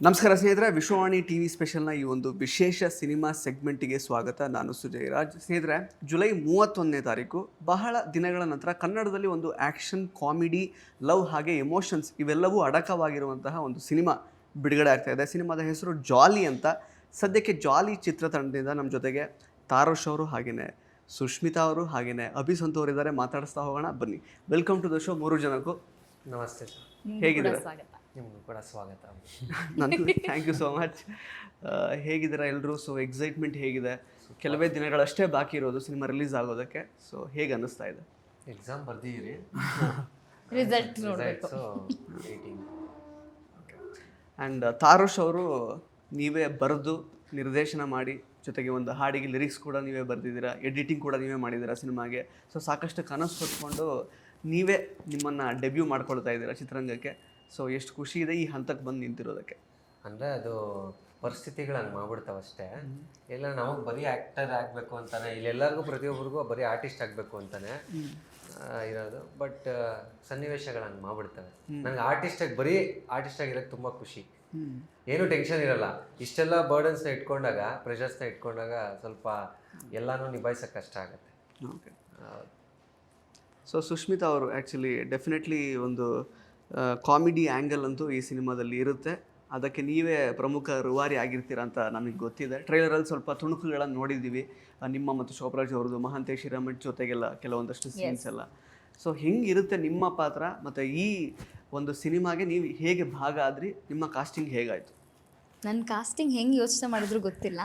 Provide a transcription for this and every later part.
ನಮಸ್ಕಾರ ಸ್ನೇಹಿತರೆ, ವಿಶ್ವವಾಣಿ ಟಿವಿ ಸ್ಪೆಷಲ್ನ ಈ ಒಂದು ವಿಶೇಷ ಸಿನಿಮಾ ಸೆಗ್ಮೆಂಟಿಗೆ ಸ್ವಾಗತ. ನಾನು ಸುಜಯ್ ರಾಜ್. ಸ್ನೇಹಿತರೆ, ಜುಲೈ 31ನೇ ತಾರೀಕು ಬಹಳ ದಿನಗಳ ನಂತರ ಕನ್ನಡದಲ್ಲಿ ಒಂದು ಆ್ಯಕ್ಷನ್, ಕಾಮಿಡಿ, ಲವ್ ಹಾಗೆ ಎಮೋಷನ್ಸ್ ಇವೆಲ್ಲವೂ ಅಡಕವಾಗಿರುವಂತಹ ಒಂದು ಸಿನಿಮಾ ಬಿಡುಗಡೆ ಆಗ್ತಾ ಇದೆ. ಸಿನಿಮಾದ ಹೆಸರು ಜಾಲಿ ಅಂತ. ಸದ್ಯಕ್ಕೆ ಜಾಲಿ ಚಿತ್ರತಂಡದಿಂದ ನಮ್ಮ ಜೊತೆಗೆ ತಾರೋಶ್ ಅವರು, ಹಾಗೆಯೇ ಸುಷ್ಮಿತಾ ಅವರು, ಹಾಗೆಯೇ ಅಭಿಸಂತ್ ಅವರು ಇದ್ದಾರೆ. ಮಾತಾಡಿಸ್ತಾ ಹೋಗೋಣ ಬನ್ನಿ. ವೆಲ್ಕಮ್ ಟು ದ ಶೋ ಮೂರು ಜನಕ್ಕೂ. ನಮಸ್ತೆ ಸರ್. ಹೇಗಿದ್ದೀರಾ? ನಿಮಗೂ ಕೂಡ ಸ್ವಾಗತ. ನನಗೂ ಥ್ಯಾಂಕ್ ಯು ಸೋ ಮಚ್. ಹೇಗಿದ್ದೀರಾ ಎಲ್ಲರೂ? ಸೊ ಎಕ್ಸೈಟ್ಮೆಂಟ್ ಹೇಗಿದೆ? ಕೆಲವೇ ದಿನಗಳಷ್ಟೇ ಬಾಕಿ ಇರೋದು ಸಿನಿಮಾ ರಿಲೀಸ್ ಆಗೋದಕ್ಕೆ. ಸೊ ಹೇಗೆ ಅನ್ನಿಸ್ತಾ ಇದೆ? ಎಕ್ಸಾಮ್ ಬರ್ದಿದ್ದೀರಿ, ರಿಸಲ್ಟ್ ನೋಡಬೇಕು. ಆ್ಯಂಡ್ ತಾರೋಶ್ ಅವರು, ನೀವೇ ಬರೆದು ನಿರ್ದೇಶನ ಮಾಡಿ ಜೊತೆಗೆ ಒಂದು ಹಾಡಿಗೆ ಲಿರಿಕ್ಸ್ ಕೂಡ ನೀವೇ ಬರೆದಿದ್ದೀರಾ, ಎಡಿಟಿಂಗ್ ಕೂಡ ನೀವೇ ಮಾಡಿದ್ದೀರಾ ಸಿನಿಮಾಗೆ. ಸೊ ಸಾಕಷ್ಟು ಕನಸು ಹೊತ್ಕೊಂಡು ನೀವೇ ನಿಮ್ಮನ್ನು ಡೆಬ್ಯೂ ಮಾಡ್ಕೊಳ್ತಾ ಇದ್ದೀರಾ ಚಿತ್ರರಂಗಕ್ಕೆ. ಸೊ ಎಷ್ಟು ಖುಷಿ ಇದೆ ಈ ಹಂತಕ್ಕೆ ಬಂದು ನಿಂತಿರೋದಕ್ಕೆ. ಅಂದರೆ ಅದು ಪರಿಸ್ಥಿತಿಗಳು ಹಂಗೆ ಮಾಡ್ಬಿಡ್ತಾವೆ ಅಷ್ಟೇ. ಎಲ್ಲ ನಮಗೆ ಬರೀ ಆ್ಯಕ್ಟರ್ ಆಗಬೇಕು ಅಂತಾನೆ, ಇಲ್ಲೆಲ್ಲರಿಗೂ ಪ್ರತಿಯೊಬ್ಬರಿಗೂ ಬರೀ ಆರ್ಟಿಸ್ಟ್ ಆಗಬೇಕು ಅಂತಾನೆ ಇರೋದು. ಬಟ್ ಸನ್ನಿವೇಶಗಳು ಹಂಗೆ ಮಾಡ್ಬಿಡ್ತವೆ. ನನಗೆ ಬರೀ ಆರ್ಟಿಸ್ಟ್ ಆಗಿರೋಕ್ಕೆ ತುಂಬ ಖುಷಿ. ಏನು ಟೆನ್ಷನ್ ಇರಲ್ಲ. ಇಷ್ಟೆಲ್ಲ ಬರ್ಡನ್ಸ್ನ ಇಟ್ಕೊಂಡಾಗ, ಪ್ರೆಷರ್ಸ್ನ ಇಟ್ಕೊಂಡಾಗ ಸ್ವಲ್ಪ ಎಲ್ಲನೂ ನಿಭಾಯಿಸೋಕ್ಕೆ ಕಷ್ಟ ಆಗುತ್ತೆ. ಓಕೆ. ಸೊ ಸುಷ್ಮಿತಾ ಅವರು, ಆ್ಯಕ್ಚುಲಿ ಡೆಫಿನೆಟ್ಲಿ ಒಂದು ಕಾಮಿಡಿ ಆ್ಯಂಗಲ್ ಅಂತೂ ಈ ಸಿನಿಮಾದಲ್ಲಿ ಇರುತ್ತೆ. ಅದಕ್ಕೆ ನೀವೇ ಪ್ರಮುಖ ರೂವಾರಿ ಆಗಿರ್ತೀರ ಅಂತ ನಮಗೆ ಗೊತ್ತಿದೆ. ಟ್ರೈಲರಲ್ಲಿ ಸ್ವಲ್ಪ ತುಣುಕುಗಳನ್ನು ನೋಡಿದ್ದೀವಿ, ನಿಮ್ಮ ಮತ್ತು ಶೋಭರಾಜ್ ಅವ್ರದ್ದು, ಮಹಾಂತೇಶ್ ಹಿರೇಮಠ್ ಜೊತೆಗೆಲ್ಲ ಕೆಲವೊಂದಷ್ಟು ಸೀನ್ಸ್ ಎಲ್ಲ. ಸೊ ಹೆಂಗಿರುತ್ತೆ ನಿಮ್ಮ ಪಾತ್ರ, ಮತ್ತು ಈ ಒಂದು ಸಿನಿಮಾಗೆ ನೀವು ಹೇಗೆ ಭಾಗ ಆದ್ರಿ? ನಿಮ್ಮ ಕಾಸ್ಟಿಂಗ್ ಹೇಗಾಯಿತು? ನನ್ನ ಕಾಸ್ಟಿಂಗ್ ಹೆಂಗೆ ಯೋಚನೆ ಮಾಡಿದ್ರು ಗೊತ್ತಿಲ್ಲ.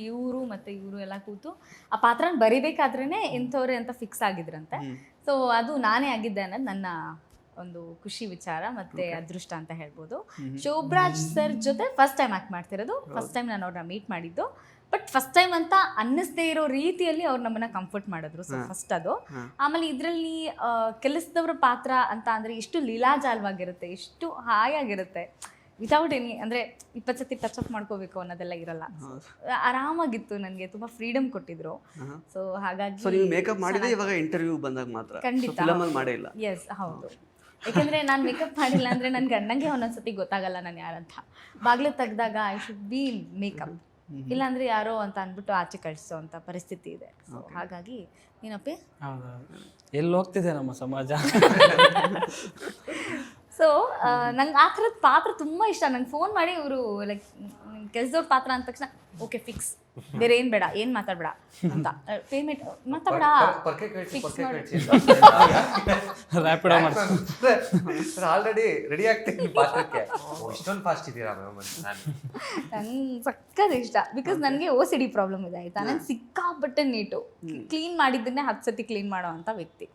ಇವರು ಮತ್ತು ಇವರು ಎಲ್ಲ ಕೂತು ಆ ಪಾತ್ರನ ಬರಿಬೇಕಾದ್ರೇ ಇಂಥವ್ರೆ ಅಂತ ಫಿಕ್ಸ್ ಆಗಿದ್ರಂತೆ. ಸೊ ಅದು ನಾನೇ ಆಗಿದ್ದೆ ಅನ್ನೋದು ನನ್ನ ಒಂದು ಖುಷಿ ವಿಚಾರ ಮತ್ತು ಅದೃಷ್ಟ ಅಂತ ಹೇಳ್ಬೋದು. ಶೋಭರಾಜ್ ಸರ್ ಜೊತೆ ಫಸ್ಟ್ ಟೈಮ್ ಆ್ಯಕ್ಟ್ ಮಾಡ್ತಿರೋದು. ಫಸ್ಟ್ ಟೈಮ್ ನಾನು ಅವ್ರನ್ನ ಮೀಟ್ ಮಾಡಿದ್ದು. ಬಟ್ ಫಸ್ಟ್ ಟೈಮ್ ಅಂತ ಅನ್ನಿಸ್ದೇ ಇರೋ ರೀತಿಯಲ್ಲಿ ಅವ್ರು ನಮ್ಮನ್ನ ಕಂಫರ್ಟ್ ಮಾಡಿದ್ರು. ಸೊ ಫಸ್ಟ್ ಅದು. ಆಮೇಲೆ ಇದರಲ್ಲಿ ಕೆಲಸದವ್ರ ಪಾತ್ರ ಅಂತ ಅಂದರೆ ಎಷ್ಟು ಲೀಲಾಜಾಲವಾಗಿರುತ್ತೆ, ಎಷ್ಟು ಹಾಯಾಗಿರುತ್ತೆ. ವಿತೌಟ್ ಎನಿ ಅಂದರೆ 20 ಸತಿ ಟಚ್ ಅಪ್ ಮಾಡ್ಕೋಬೇಕು ಅನ್ನೋದೆಲ್ಲ ಇರಲ್ಲ. ಆರಾಮಾಗಿತ್ತು. ನನಗೆ ತುಂಬ ಫ್ರೀಡಮ್ ಕೊಟ್ಟಿದ್ರು. ಸೊ ಹಾಗಾಗಿ ಸೊ ನೀವು ಮೇಕಪ್ ಮಾಡಿದ್ರೆ ಇವಾಗ ಇಂಟರ್ವ್ಯೂ ಬಂದಾಗ ಮಾತ್ರ, ಖಂಡಿತ ಫಿಲಮಲ್ಲಿ ಮಾಡೇ ಇಲ್ಲ? ಎಸ್, ಹೌದು. ಯಾಕೆಂದರೆ ನಾನು ಮೇಕಪ್ ಮಾಡಿಲ್ಲ ಅಂದರೆ ನನ್ನ ಗಂಡಂಗೆ ಒಂದೊಂದ್ಸತಿ ಗೊತ್ತಾಗಲ್ಲ ನಾನು ಯಾರಂತ. ಬಾಗಿಲು ತೆಗೆದಾಗ ಐ ಶುಡ್ ಬಿ ಮೇಕಪ್, ಇಲ್ಲಾಂದರೆ ಯಾರೋ ಅಂತ ಅಂದ್ಬಿಟ್ಟು ಆಚೆ ಕಳಿಸೋ ಅಂಥ ಪರಿಸ್ಥಿತಿ ಇದೆ. ಸೊ ಹಾಗಾಗಿ ಏನಪ್ಪಿ ಎಲ್ಲಿ ಹೋಗ್ತಿದೆ ನಮ್ಮ ಸಮಾಜ. ಸೊ ನಂಗೆ ಆ ಥರದ ಪಾತ್ರ ತುಂಬ ಇಷ್ಟ. ನಂಗೆ ಫೋನ್ ಮಾಡಿ ಇವರು ಲೈಕ್ ಕೆಲಸದವ್ರ ಪಾತ್ರ ಅಂದ ತಕ್ಷಣ ಓಕೆ ಫಿಕ್ಸ್, ಬೇರೆ ಏನು ಬೇಡ, ಏನು ಮಾತಾಡಬೇಡ ಅಂತ, ಪೇಮೆಂಟ್ ಮಾತಾಡಬೇಡ, ಆಲ್ರೆಡಿ ರೆಡಿ ಆಗ್ತೀನಿ ಪಾತ್ರಕ್ಕೆ. ಇಷ್ಟೊಂದು ಫಾಸ್ಟ್ ಇದ್ದೀರಾ ಮ್ಯಾಮ್? ನಂಗೆ ಸಕ್ಕತ್ ಇಷ್ಟ. ಬಿಕಾಸ್ ನನಗೆ OCD ಪ್ರಾಬ್ಲಮ್ ಇದೆ, ಆಯಿತಾ. ನಾನು ಸಿಕ್ಕಾಪಟ್ಟೆ ನೀಟು, ಕ್ಲೀನ್ ಮಾಡಿದ್ದನ್ನೇ 10 ಸತಿ ಕ್ಲೀನ್ ಮಾಡೋ ಅಂಥ ವ್ಯಕ್ತಿ.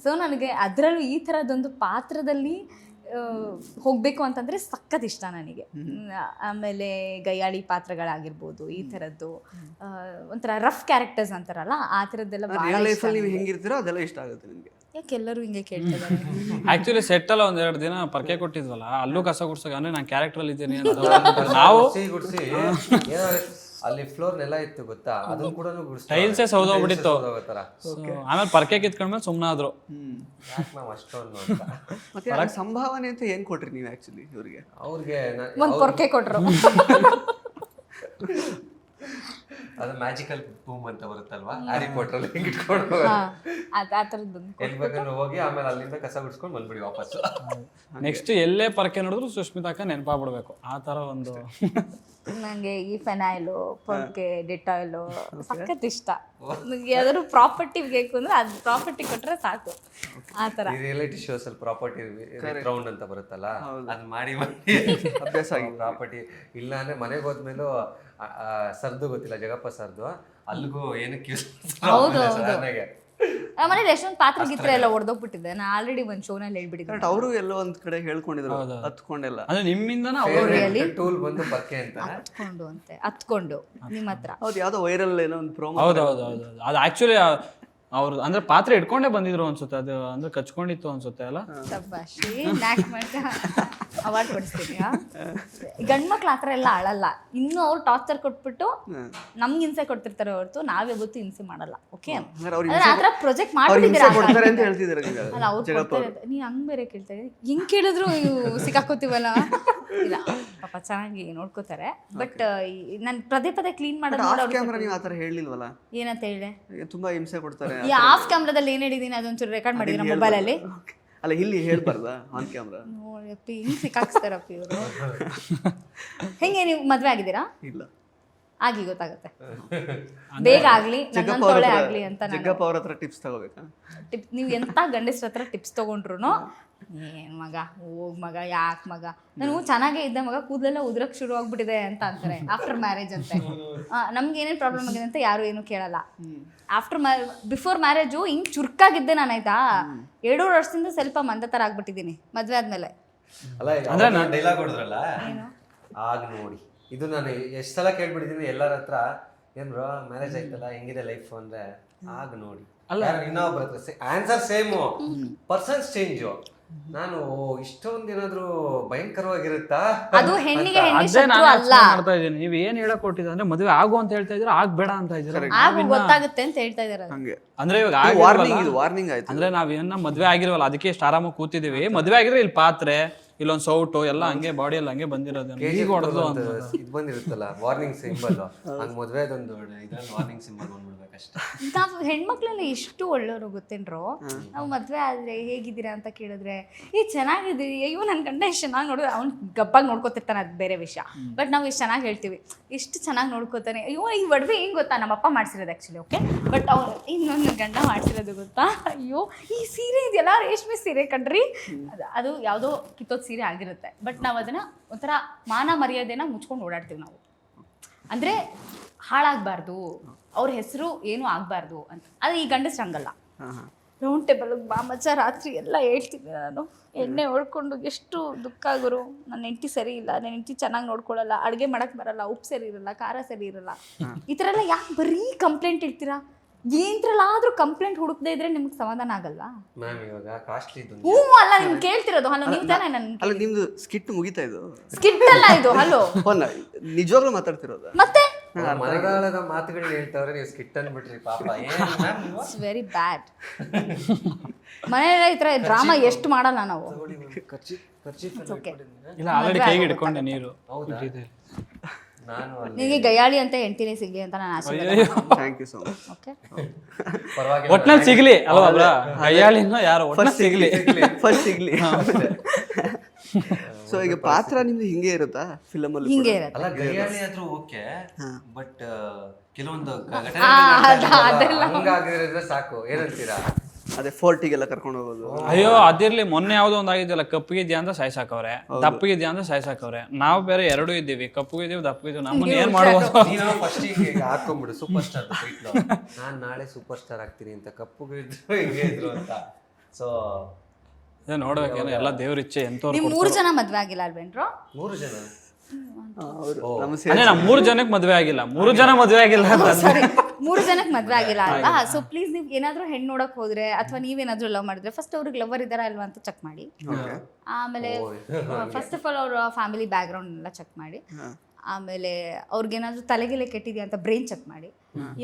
ಸೊ ನನಗೆ ಅದರಲ್ಲೂ ಈ ಥರದೊಂದು ಪಾತ್ರದಲ್ಲಿ ಹೋಗಬೇಕು ಅಂತಂದರೆ ಸಖತ್ ಇಷ್ಟ ನನಗೆ. ಆಮೇಲೆ ಗಯ್ಯಾಳಿ ಪಾತ್ರಗಳಾಗಿರ್ಬೋದು, ಈ ಥರದ್ದು ಒಂಥರ ರಫ್ ಕ್ಯಾರೆಕ್ಟರ್ಸ್ ಅಂತಾರಲ್ಲ, ಆ ಥರದ್ದೆಲ್ಲ ನೀವು ಹೆಂಗಿರ್ತೀರೋ ಅದೆಲ್ಲ ಇಷ್ಟ ಆಗುತ್ತೆ ನಿಮಗೆ. ಯಾಕೆ ಎಲ್ಲರೂ ಹಿಂಗೆ ಕೇಳ್ತಿದ್ದಾರೆ? ಆಕ್ಚುಲಿ ಸೆಟ್ ಅಲ್ಲ ಒಂದೆರಡು ದಿನ ಪರ್ಕೆ ಕೊಟ್ಟಿದ್ವಲ್ಲ, ಅಲ್ಲೂ ಕಸ ಗುಡ್ಸೋಕೆ ಅಂದ್ರೆ ನಾನು ಕ್ಯಾರೆಕ್ಟರ್ ಇದ್ದೀನಿ ನಾವು ಗುಡ್ಸಿ ಅಲ್ಲಿ ಫ್ಲೋರ್ ನೆಲ ಇತ್ತು ಗೊತ್ತಾ, ಅದನ್ನು ಕೂಡ ಟೈಲ್ಸೇ ಸೌದೋಗ್ಬಿಟ್ಟಿತ್ತು. ಆಮೇಲೆ ಪರ್ಕೆ ಕಿತ್ಕೊಂಡ್ಮೇಲೆ ಸುಮ್ಮನಾದ್ರು. ಮತ್ತೆ ಸಂಭಾವನೆ ಅಂತ ಏನ್ ಕೊಟ್ರಿ ನೀವು ಆಕ್ಚುಲಿ ಇವ್ರಿಗೆ? ಅವ್ರಿಗೆ ಒಂದು ಪೊರ್ಕೆ ಕೊಟ್ರು. ಅದು ಮ್ಯಾಜಿಕಲ್ ಬೂಮ್ ಅಂತ ಬರುತ್ತಲ್ವಾ, ಹ್ಯಾರಿ ಪಾಟರ್ ಅಲ್ಲಿ ಹಿಂಗ್ ಇಟ್ಕೊಂಡು ಎಲ್ಲಿ ಬೇಕಾದ್ರೂ ಹೋಗಿ ಆಮೇಲೆ ಅಲ್ಲಿಂದ ಕಸ ಗುಡ್ಸ್ಕೊಂಡು ಬಂದ್ಬಿಡಿ ವಾಪಸ್. ನೆಕ್ಸ್ಟ್ ಎಲ್ಲೇ ಪರ್ಕೆ ನೋಡಿದ್ರು ಸುಷ್ಮಿತಾಕ ನೆನಪಾಗ್ಬಿಡ್ಬೇಕು, ಆ ತರ ಒಂದು. ನನಗೆ ಈ ಫೆನೈಲು, ಪೊರ್ಕೆ, ಡೆಟಾಯ್ಲು ಸಖತ್ ಇಷ್ಟ. ನನಗೆ ಯಾವ್ದಾದ್ರು ಪ್ರಾಪರ್ಟಿ ಬೇಕು ಅಂದ್ರೆ ಅದು ಪ್ರಾಪರ್ಟಿ ಕೊಟ್ರೆ ಸಾಕು, ಆ ಥರ. ರಿಯಾಲಿಟಿ ಶೋಸ್ ಅಲ್ಲಿ ಪ್ರಾಪರ್ಟಿ ರೌಂಡ್ ಅಂತ ಬರುತ್ತಲ್ಲ, ಅದು ಮಾಡಿ ಅಭ್ಯಾಸ ಆಗಿ ಪ್ರಾಪರ್ಟಿ ಇಲ್ಲ ಅಂದ್ರೆ ಮನೆಗೆ ಹೋದ್ಮೇಲೂ ಸರ್ದು ಗೊತ್ತಿಲ್ಲ, ಜಗಪ್ಪ ಸರ್ದು, ಅಲ್ಲಿಗೂ ಏನಕ್ಕೆ ಯೂಸ್ ನನಗೆ. ಮನೇಲಿ ಎಷ್ಟೊಂದು ಪಾತ್ರ ಗಿತ್ರ ಎಲ್ಲ ಹೊಡೆದೋಗ್ಬಿಟ್ಟಿದೆ. ನಾನು ಆಲ್ರೆಡಿ ಒಂದು ಶೋನಲ್ಲಿ ಹೇಳ್ಬಿಟ್ಟಿದ್ದೆ. ಅವರು ಎಲ್ಲೋ ಒಂದ್ ಕಡೆ ಹೇಳ್ಕೊಂಡಿದ್ರು, ಹತ್ಕೊಂಡೆಲ್ಲ. ಅಂದ್ರೆ ನಿಮ್ಮಿಂದನ ಟೂಲ್ ಬಂದು ಪರ್ಕೆ ಅಂತ ಹತ್ಕೊಂಡು ನಿಮ್ಮ ಹತ್ರ. ಹೌದು, ಯಾವ್ದೋ ವೈರಲ್ ಏನೋ ಒಂದು ಪ್ರೋಮೋ. ಹೌದೌದು. ಅದು ಆಕ್ಚುಲಿ ಅವ್ರು ಅಂದ್ರೆ ಪಾತ್ರೆ ಇಟ್ಕೊಂಡೇ ಬಂದಿದ್ರು ಅನ್ಸುತ್ತೆ, ಅದು ಅಂದ್ರೆ ಕಚ್ಕೊಂಡಿತ್ತು ಅನ್ಸುತ್ತೆ ಅಲ್ಲ. ಶಬ್ಬಾಷಿ, ನ್ಯಾಕ್ ಮಾಡ್ತಾ ಅವಾರ್ಡ್ ಕೊಡಿಸ್ತೀನಿ. ಗಂಡ್ ಮಕ್ಳು ಆ ಥರ ಎಲ್ಲ ಅಳಲ್ಲ. ಇನ್ನು ಅವ್ರು ಟಾರ್ಚರ್ ಕೊಟ್ಬಿಟ್ಟು ನಮ್ಗೆ ಹಿಂಸೆ ಕೊಡ್ತಿರ್ತಾರೆ ಹೊರತು ನಾವ್ ಯಾವತ್ತೂ ಹಿಂಸೆ ಮಾಡಲ್ಲ. ಓಕೆ, ಆ ಥರ ಪ್ರೊಜೆಕ್ಟ್ ಮಾಡ್ಬಿಟ್ಟಿದ್ದೀರಾ ಅಂತ ಹೇಳ್ತಿದ್ದಾರೆ ಅಲ್ಲ, ಅವ್ರು ಕೊಡ್ತಾರೆ. ನೀ ಹಂಗ್ ಬೇರೆ ಕೇಳ್ತಾ ಇದ್ದೀರಿ, ಹೆಂಗ್ ಕೇಳಿದ್ರು ಸಿಕ್ಕಾಕೋತೀವಲ್ಲ. ಇಲ್ಲ ಪಾಪ ಚೆನ್ನಾಗಿ ನೋಡ್ಕೋತಾರೆ. ಬಟ್ ನಾನು ಪದೇ ಪದೇ ಕ್ಲೀನ್ ಮಾಡೋದು ಕ್ಯಾಮ್ರಾ ನೀವು ಆ ಥರ ಹೇಳಿಲ್ವಲ್ಲ, ಏನಂತ ಹೇಳಿ ತುಂಬಾ ಹಿಂಸೆ ಕೊಡ್ತಾರೆ. ಈ ಆಫ್ ಕ್ಯಾಮ್ರಾದಲ್ಲಿ ಏನ್ ಹೇಳಿದೀನಿ ಅದೊಂಚೂರು ರೆಕಾರ್ಡ್ ಮಾಡಿದ್ರ ಮೊಬೈಲಲ್ಲಿ. ಅಲ್ಲ, ಇಲ್ಲಿ ಹೇಳ್ಬಾರ್ದಾ ಆನ್ ಕ್ಯಾಮ್ರಾ? ನೋಡಪ್ಪಿ, ಹಿಂಗ್ ಸಿಕ್ಕಾಕ್ಸ್ತಾರಪ್ಪ ಇವರು. ಹೆಂಗೆ ನೀವು ಮದ್ವೆ ಆಗಿದ್ದೀರಾ? ಇಲ್ಲ, ಆಗಿ ಗೊತ್ತಾಗುತ್ತೆ. ಬೇಗ ಆಗ್ಲಿ, ನನ್ನಂತೊಳೆ ಆಗ್ಲಿ ಅಂತ. ಜಗ್ಗಪ್ಪ ಅವ್ರ ಹತ್ರ ಟಿಪ್ಸ್ ತಗೋಬೇಕಾ? ಟಿಪ್ ನೀವು ಎಂತ ಗಂಡಸ್ರ ಹತ್ರ ಟಿಪ್ಸ್ ತಗೊಂಡ್ರು ಏನ್ ಮಗ, ಹೋಗ್ ಮಗ, ಯಾಕ್ ಮಗ, ನಾನು ಚೆನ್ನಾಗೇ ಇದ್ದ ಮಗ, ಕೂದಲೆಲ್ಲ ಉದ್ರಕ್ ಶುರು ಆಗ್ಬಿಟ್ಟಿದೆ ಅಂತ ಅಂತಾರೆ ಆಫ್ಟರ್ ಮ್ಯಾರೇಜ್ ಅಂತೆ. ನಮ್ಗೆ ಏನೇನ್ ಪ್ರಾಬ್ಲಮ್ ಆಗಿದೆ ಅಂತ ಯಾರು ಏನು ಕೇಳಲ್ಲ. ಆಫ್ಟರ್ ಬಿಫೋರ್ ಮ್ಯಾರೇಜು ಹಿಂಗ್ ಚುರ್ಕಾಗಿದ್ದೆ ನಾನು, ಆಯ್ತಾ. 2 ವರ್ಷದಿಂದ ಸ್ವಲ್ಪ ಮಂದ ತರ ಆಗ್ಬಿಟ್ಟಿದ್ದೀನಿ ಮದ್ವೆ ಆದ್ಮೇಲೆ. ಅಲ್ಲ ಅಂದ್ರೆ ನಾನು ಡೈಲಾಗ್ ಹೊಡೆದ್ರಲ್ಲ, ಆಗ ನೋಡಿ, ಇದು ನಾನು ಎಷ್ಟು ಸಲ ಕೇಳ್ಬಿಟ್ಟಿದ್ದೀನಿ ಎಲ್ಲರ ಹತ್ರ. ಏನ್ ಬ್ರೋ ಮ್ಯಾರೇಜ್ ಆಯ್ತಲ್ಲ, ಹೆಂಗಿದೆ ಲೈಫ್ ಅಂದ್ರೆ, ಆಗ ನೋಡಿ. ಅಲ್ಲ ಇನ್ನೊಬ್ಬರ ಹತ್ರ ಆನ್ಸರ್ ಸೇಮು, ಪರ್ಸನ್ಸ್ ಚೇಂಜು. ನಾನು ಇಷ್ಟೊಂದು ಏನಾದ್ರು ಭಯಂಕರವಾಗಿರುತ್ತಾ? ಅದು ಹೆಣ್ಣಿಗೆ ಮಾಡ್ತಾ ಇದ್ದೀನಿ. ನೀವ್ ಏನ್ ಹೇಳಕ್ ಕೊಟ್ಟಿದ್ರೆ ಅಂದ್ರೆ ಮದುವೆ ಆಗು ಅಂತ ಹೇಳ್ತಾ ಇದ್ರ, ಆಗ್ಬೇಡ ಅಂತ ಇದ್ರ, ಗೊತ್ತಾಗುತ್ತೆ ಅಂತ ಹೇಳ್ತಾ ಇದಾರೆ. ಅಂದ್ರೆ ಇವಾಗ ವಾರ್ನಿಂಗ್ ಆಯ್ತು. ಅಂದ್ರೆ ನಾವೇನ ಮದ್ವೆ ಆಗಿರೋಲ್ಲ, ಅದಕ್ಕೆ ಇಷ್ಟು ಆರಾಮಾಗಿ ಕೂತಿದೀವಿ. ಮದ್ವೆ ಆಗಿದ್ರೆ ಇಲ್ಲಿ ಪಾತ್ರೆ, ಇಲ್ಲೊಂದ್ ಸೌಟು ಎಲ್ಲ ಹಂಗೆ ಬಾಡಿಯಲ್ಲಿ ಹಂಗೆ ಬಂದಿರೋದು. ಇದು ಬಂದಿರುತ್ತಲ್ಲ ವಾರ್ನಿಂಗ್ ಸಿಂಬಲ್, ಹಂಗ್ ಮದ್ವೆ ಅದೊಂದು ಇದ್ರಲ್ಲಿ ವಾರ್ನಿಂಗ್ ಸಿಂಬಲ್ ಬಂದ್ಬಿಡ್ಬೇಕಷ್ಟೇ. ನಾವು ಹೆಣ್ಮಕ್ಳೆಲ್ಲ ಎಷ್ಟು ಒಳ್ಳೆಯವರು ಗೊತ್ತೇನ್ರೋ. ನಾವು ಮದ್ವೆ ಆದ್ರೆ ಹೇಗಿದ್ದೀರಾ ಅಂತ ಕೇಳಿದ್ರೆ ಚೆನ್ನಾಗಿದ್ದೀವಿ, ಅಯ್ಯೋ ನನ್ನ ಗಂಡ ಎಷ್ಟು ಚೆನ್ನಾಗಿ ನೋಡಿದ್ರೆ, ಅವ್ನು ಗಬ್ಬಾಗಿ ನೋಡ್ಕೋತಿರ್ತಾನೆ, ಅದು ಬೇರೆ ವಿಷಯ. ಬಟ್ ನಾವು ಎಷ್ಟು ಚೆನ್ನಾಗಿ ಹೇಳ್ತೀವಿ, ಎಷ್ಟು ಚೆನ್ನಾಗಿ ನೋಡ್ಕೋತಾನೆ. ಅಯ್ಯೋ ಈ ಒಡವೆ ಹೆಂಗ್ ಗೊತ್ತಾ, ನಮ್ಮಪ್ಪ ಮಾಡ್ಸಿರೋದು ಆ್ಯಕ್ಚುಲಿ. ಓಕೆ, ಬಟ್ ಅವ್ರು ಇನ್ನೊಂದು ಗಂಡ ಮಾಡ್ಸಿರೋದು ಗೊತ್ತಾ, ಅಯ್ಯೋ ಈ ಸೀರೆ ಇದೆಯಲ್ಲ ರೇಷ್ಮೆ ಸೀರೆ ಕಣ್ರಿ, ಅದು ಯಾವುದೋ ಕಿತ್ತೋದ್ ಸೀರೆ ಆಗಿರುತ್ತೆ. ಬಟ್ ನಾವು ಅದನ್ನ ಒಂಥರ ಮಾನ ಮರ್ಯಾದೆನ ಮುಚ್ಕೊಂಡು ಓಡಾಡ್ತೀವಿ ನಾವು. ಅಂದ್ರೆ ಹಾಳಾಗಬಾರ್ದು, ಅವ್ರ ಹೆಸರು ಏನೂ ಆಗಬಾರ್ದು ಅಂತ. ಆದರೆ ಈ ಗಂಡಸ್ರು ಹಂಗಲ್ಲ. ರೌಂಡ್ ಟೇಬಲ್ಗೆ ಬಾ ಮಚ್ಚ, ರಾತ್ರಿ ಎಲ್ಲ ಹೇಳ್ತಿದ್ದೆ ನಾನು, ಎಣ್ಣೆ ಹೊಡ್ಕೊಂಡು ಎಷ್ಟು ದುಃಖ ಗುರು, ನನ್ನ ಹೆಂಡತಿ ಸರಿ ಇಲ್ಲ, ನನ್ನ ಹೆಂಡತಿ ಚೆನ್ನಾಗಿ ನೋಡ್ಕೊಳ್ಳಲ್ಲ, ಅಡುಗೆ ಮಾಡಕ್ಕೆ ಬರಲ್ಲ, ಉಪ್ಪು ಸರಿ ಇರಲ್ಲ, ಖಾರ ಸರಿ ಇರಲ್ಲ, ಈ ಥರ ಎಲ್ಲ ಯಾಕೆ ಬರೀ ಕಂಪ್ಲೇಂಟ್ ಇಡ್ತೀರಾ? ಏನ್ರಲ್ಲಾದ್ರೂ ಕಂಪ್ಲೇಂಟ್ ಹುಡುಕದೇ ಇದ್ರೆ ನಿಮ್ಗೆ ಸಮಾಧಾನ ಆಗಲ್ಲ. ಹ್ಞೂ ಅಲ್ಲ, ನಿಮ್ಗೆ ಕೇಳ್ತಿರೋದು. ಹಲೋ, ನೀವು ತಾನೇ ನನ್ನ ಅಲ್ಲ, ನಿಮ್ದು ಸ್ಕಿಟ್ ಮುಗಿತಾ ಇದು? ಸ್ಕಿಟ್ ಅಲ್ಲ ಇದು, ಹಲೋ ನಿಜವಾಗ್ಲೂ ಮಾತಾಡ್ತಿರೋದು. ಮತ್ತೆ ಮನದಾಳದ ಮಾತುಗಳು ಹೇಳ್ತಾವ್ರೆ, ನೀವು ಸ್ಕಿಟ್ ಅನ್ಬಿಟ್ರಿ ಪಾಪ. It's very bad. ಮನೆಯಲ್ಲ ಈ ಥರ ಡ್ರಾಮಾ ಎಷ್ಟು ಮಾಡಲ್ಲ ನಾವು. ಇಲ್ಲ, ಆಲ್ರೆಡಿ ಕೈಗೆ ಹಿಡ್ಕೊಂಡೆ ನೀರು. ನಿಮಗೆ ಗಯಾಳಿ ಅಂತ ಹೆಂಡ್ತಿನೇ ಸಿಗ್ಲಿ ಅಂತ ನಾನು ಆಸೆ. Thank you so much. Okay, ಒಟ್ನಲ್ಲಿ ಸಿಗ್ಲಿ ಅಲ್ವಾ? ಗಯಾಳಿನ ಯಾರು ಒಟ್ನಲ್ಲಿ ಸಿಗ್ಲಿ, ಫಸ್ಟ್ ಸಿಗ್ಲಿ. ಸೊ ಈಗ ಪಾತ್ರ ನಿಮ್ದು ಹಿಂಗೆ ಇರುತ್ತಾ ಫಿಲಮ್ ಅಲ್ಲಿ? ಹಿಂಗೆ ಇರುತ್ತೆ. ಅಲ್ಲ, ಗಯಾಳಿ ಆದ್ರೂ ಓಕೆ, ಬಟ್ ಕೆಲವೊಂದು ಹಂಗಾಗಿದ್ರೆ ಸಾಕು. ಏನಂತೀರಾ? ಅದೇ ಫೋರ್ಟಿಗೆಲ್ಲ ಕರ್ಕೊಂಡು ಹೋಗೋದು. ಅಯ್ಯೋ ಅದಿರ್ಲಿ, ಮೊನ್ನೆ ಯಾವ್ದೋ ಒಂದ್ ಆಗಿದ್ಯಲ್ಲ, ಕಪ್ಪಗಿದ್ಯಾ ಅಂತ ಸಾಯ್ಸಾಕವ್ರೆ, ದಪ್ಪಗಿದ್ಯಾ ಅಂತ ಸಾಯ್ಸಾಕವ್ರೆ. ನಾವು ಬೇರೆ ಎರಡೂ ಇದ್ದೀವಿ, ಕಪ್ಪಗಿದ್ದೀವಿ ದಪ್ಪಗಿದ್ದೀವಿ, ನಮ್ಮನ್ನ ಏನ್ ಮಾಡ್ಬೋದು? ಫಸ್ಟ್ ಹಾಕೊಂಡ್ಬಿಡು ಸೂಪರ್ ಸ್ಟಾರ್. ನಾನ್ ನಾಳೆ ಸೂಪರ್ ಸ್ಟಾರ್ ಆಗ್ತೀನಿ ಅಂತ, ಕಪ್ಪುಗೆ ಇದ್ರು ಹಿಂಗೆ ಇದ್ರು ಅಂತ. ಸೊ ನೋಡ್ಬೇಕೇನೋ, ಎಲ್ಲ ದೇವ್ರ ಇಚ್ಛೆ. ಎಂತವ್ರು ನೀವು 3 ಜನ ಮದ್ವೆ ಆಗಿಲ್ಲ ಅಲ್ವೇನ್ರೋ? 3 ಜನ? ನಾ 3 ಜನಕ್ಕೆ ಮದ್ವೆ ಆಗಿಲ್ಲ, 3 ಜನ ಮದ್ವೆ ಆಗಿಲ್ಲ. 3 ಜನಕ್ಕೆ ಮದ್ವೆ ಆಗಿಲ್ಲ ಅಲ್ವಾ? ಸೊ ಪ್ಲೀಸ್, ನೀವು ಏನಾದ್ರೂ ಹೆಣ್ಣು ನೋಡಕ್ ಹೋದ್ರೆ ಅಥವಾ ನೀವೇನಾದ್ರೂ ಲವ್ ಮಾಡಿದ್ರೆ ಫಸ್ಟ್ ಅವ್ರಿಗೆ ಲವರ್ ಇದಾರಾ ಇಲ್ವಾ ಅಂತ ಚೆಕ್ ಮಾಡಿ. ಆಮೇಲೆ ಫಸ್ಟ್ ಆಫ್ ಆಲ್ ಅವ್ರ ಫ್ಯಾಮಿಲಿ ಬ್ಯಾಕ್ ಗ್ರೌಂಡ್ ಎಲ್ಲ ಚೆಕ್ ಮಾಡಿ. ಆಮೇಲೆ ಅವ್ರಿಗೇನಾದ್ರೂ ತಲೆಗೆಲೆ ಕೆಟ್ಟಿದ್ಯಾ ಅಂತ ಬ್ರೈನ್ ಚೆಕ್ ಮಾಡಿ.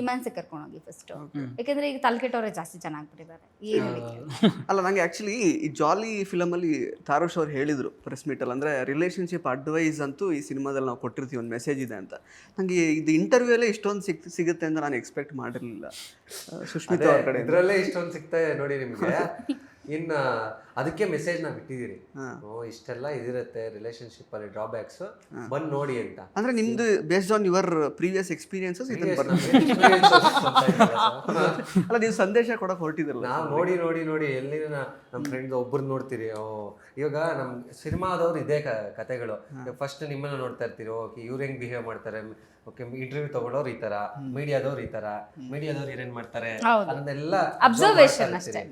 ಇಮಾನ್ಸಿಗೆ ಕರ್ಕೊಂಡೋಗಿ ಫಸ್ಟ್, ಯಾಕಂದ್ರೆ ಈಗ ತಲೆ ಕೆಟ್ಟವ್ರೆ ಜಾಸ್ತಿ ಜನ ಆಗ್ಬಿಟ್ಟಿದ್ದಾರೆ. ಅಲ್ಲ, ನಂಗೆ ಆಕ್ಚುಲಿ ಈ ಜಾಲಿ ಫಿಲಮ್ ಅಲ್ಲಿ ತಾರೋಶ್ ಅವ್ರು ಹೇಳಿದ್ರು ಪ್ರೆಸ್ ಮೀಟ್ ಅಲ್ಲಿ, ಅಂದ್ರೆ ರಿಲೇಶನ್ಶಿಪ್ ಅಡ್ವೈಸ್ ಅಂತೂ ಈ ಸಿನಿಮಾದಲ್ಲಿ ನಾವು ಕೊಟ್ಟಿರ್ತೀವಿ, ಒಂದು ಮೆಸೇಜ್ ಇದೆ ಅಂತ. ನಂಗೆ ಇದು ಇಂಟರ್ವ್ಯೂ ಅಲ್ಲೇ ಇಷ್ಟೊಂದು ಸಿಗುತ್ತೆ ಅಂತ ನಾನು ಎಕ್ಸ್ಪೆಕ್ಟ್ ಮಾಡಿರಲಿಲ್ಲ. ಸುಷ್ಮಿತಾ ಅವ್ರ ಕಡೆ ಇದರಲ್ಲೇ ಇಷ್ಟೊಂದು ಸಿಗ್ತಾ ನೋಡಿ ನಿಮ್ಗೆ. ಇನ್ನ ಅದಕ್ಕೆ ಮೆಸೇಜ್ ನಾವು ಬಿಟ್ಟಿದ್ದೀರಿ, ಇಷ್ಟೆಲ್ಲ ಇದಿರುತ್ತೆ ರಿಲೇಶನ್ಶಿಪ್ ಅಲ್ಲಿ ಡ್ರಾಬ್ಯಾಕ್ಸ್, ಬಂದ್ ನೋಡಿ ಅಂತ. ಅಂದ್ರೆ ನಿಮ್ದು based on your previous experiences ಇದನ್ನ ಅಲ್ಲ, ನೀವು ಸಂದೇಶ ಕೊಡಕ್ ಹೊರಟಿದ್ರಲ್ಲ. ನಾವು ನೋಡಿ ನೋಡಿ ನೋಡಿ ಎಲ್ಲಿ ನಮ್ಮ ಫ್ರೆಂಡ್ ಒಬ್ರು ನೋಡ್ತೀರಿ. ಇವಾಗ ನಮ್ ಸಿನಿಮಾದವ್ರು ಇದೇ ಕತೆಗಳು. ಫಸ್ಟ್ ನಿಮ್ಮನ್ನ ನೋಡ್ತಾ ಇರ್ತೀರಿ, ಓಕೆ ಇವ್ರು ಹೆಂಗ್ ಬಿಹೇವ್ ಮಾಡ್ತಾರೆ, ಓಕೆ ಇಂಟರ್ವ್ಯೂ ತಗೊಳ್ಳೋರು ಈ ತರ, ಮೀಡಿಯಾದವ್ರು ಈ ತರ, ಮೀಡಿಯಾದವ್ರು ಏನೇನ್ ಮಾಡ್ತಾರೆ ಅದನ್ನೆಲ್ಲ ಅಬ್ಸರ್ವೇಷನ್ ಅಷ್ಟೇ.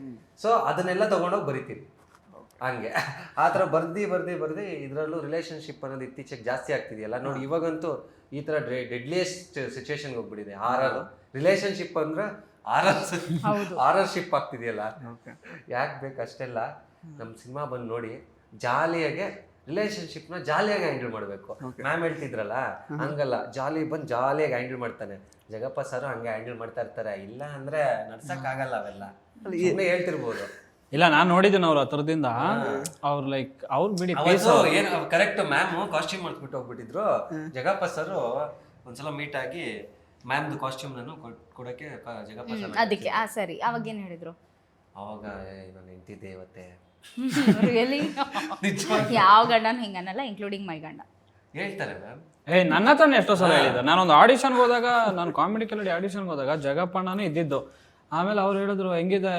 ಸೊ ಅದನ್ನೆಲ್ಲ ತಗೊಂಡೋಗಿ ಬರಿತೀರಿ. ಹಂಗೆ ಆ ಥರ ಬರ್ದಿ ಇದರಲ್ಲೂ ರಿಲೇಶನ್ಶಿಪ್ ಅನ್ನೋದು ಇತ್ತೀಚೆಗೆ ಜಾಸ್ತಿ ಆಗ್ತಿದೆಯಲ್ಲ ನೋಡಿ. ಇವಾಗಂತೂ ಈ ಥರ ಡೆಡ್ಲಿಯೆಸ್ಟ್ ಸಿಚುವೇಶನ್ಗೆ ಹೋಗ್ಬಿಟ್ಟಿದೆ. ಹಾರರ್ ರಿಲೇಶನ್ಶಿಪ್ ಅಂದ್ರೆ ಆರರ್ ಶಿಪ್ ಆಗ್ತಿದೆಯಲ್ಲ, ಯಾಕೆ ಬೇಕು ಅಷ್ಟೆಲ್ಲ. ನಮ್ಮ ಸಿನಿಮಾ ಬಂದು ನೋಡಿ, ಜಾಲಿಯಾಗೆ ರಿಲೇಶನ್ಶಿಪ್ನ ಜಾಲಿಯಾಗಿ ಹ್ಯಾಂಡಲ್ ಮಾಡಬೇಕು. ಮ್ಯಾಮ್ ಹೇಳ್ತಿದ್ರಲ್ಲ, ಹಂಗಲ್ಲ, ಜಾಲಿಯಾಗಿ ಹ್ಯಾಂಡಲ್ ಮಾಡ್ತಾನೆ. ಜಗಪ್ಪ ಸರ್ ಹಂಗೆ ಹ್ಯಾಂಡಲ್ ಮಾಡ್ತಾ ಇರ್ತಾರೆ. ಇಲ್ಲ ಅಂದ್ರೆ ನಡ್ಸಕ್ ಆಗಲ್ಲ ಅವೆಲ್ಲ, ಸುಮ್ಮನೆ ಹೇಳ್ತಿರ್ಬೋದು. ಇಲ್ಲ, ನಾನು ನೋಡಿದ್ದೀನಿ ಅವ್ರ ಹತ್ರದಿಂದ. ಅವ್ರು ಲೈಕ್ ಅವ್ರು ಬಿಡಿ ಏನು ಕರೆಕ್ಟ್, ಮ್ಯಾಮ್ ಕಾಸ್ಟ್ಯೂಮ್ ಮಾಡ್ಬಿಟ್ಟು ಹೋಗ್ಬಿಟ್ಟಿದ್ರು. ಜಗಪ್ಪ ಸರ್ ಒಂದ್ಸಲ ಮೀಟ್ ಆಗಿ ಮ್ಯಾಮ್ದು ಕಾಸ್ಟ್ಯೂಮ್ ನಾನು ಕೊಡಕ್ಕೆ ಜಗಪ್ಪ ಸರ್ ಅದಕ್ಕೆ ಸರಿ, ಅವಾಗ ಏನ್ ಹೇಳಿದ್ರು? ಅವಾಗ ನಾನು ಹೆಂಡ್ತಿದ್ದೆ ಇವತ್ತೆ ರಿಯಲಿ? ಯಾವ ಗಂಡನ ಹಿಂಗನ್ನಲ್ಲ, ಇನ್ಕ್ಲೂಡಿಂಗ್ ಮೈ ಗಂಡ ಹೇಳ್ತಾರೆ ಮ್ಯಾಮ್. ನನ್ನ ಹತ್ರನೇ ಎಷ್ಟೋ ಸಲ ಹೇಳಿದ್ದೆ. ನಾನೊಂದು ಆಡಿಷನ್ಗೆ ಹೋದಾಗ, ನಾನು ಕಾಮಿಡಿ ಕಲಡಿ ಆಡಿಷನ್ಗೆ ಹೋದಾಗ ಜಗಪ್ಪಣ್ಣನೇ ಇದ್ದಿದ್ದು. ಆಮೇಲೆ ಅವ್ರು ಹೇಳಿದ್ರು ಹೆಂಗಿದೆ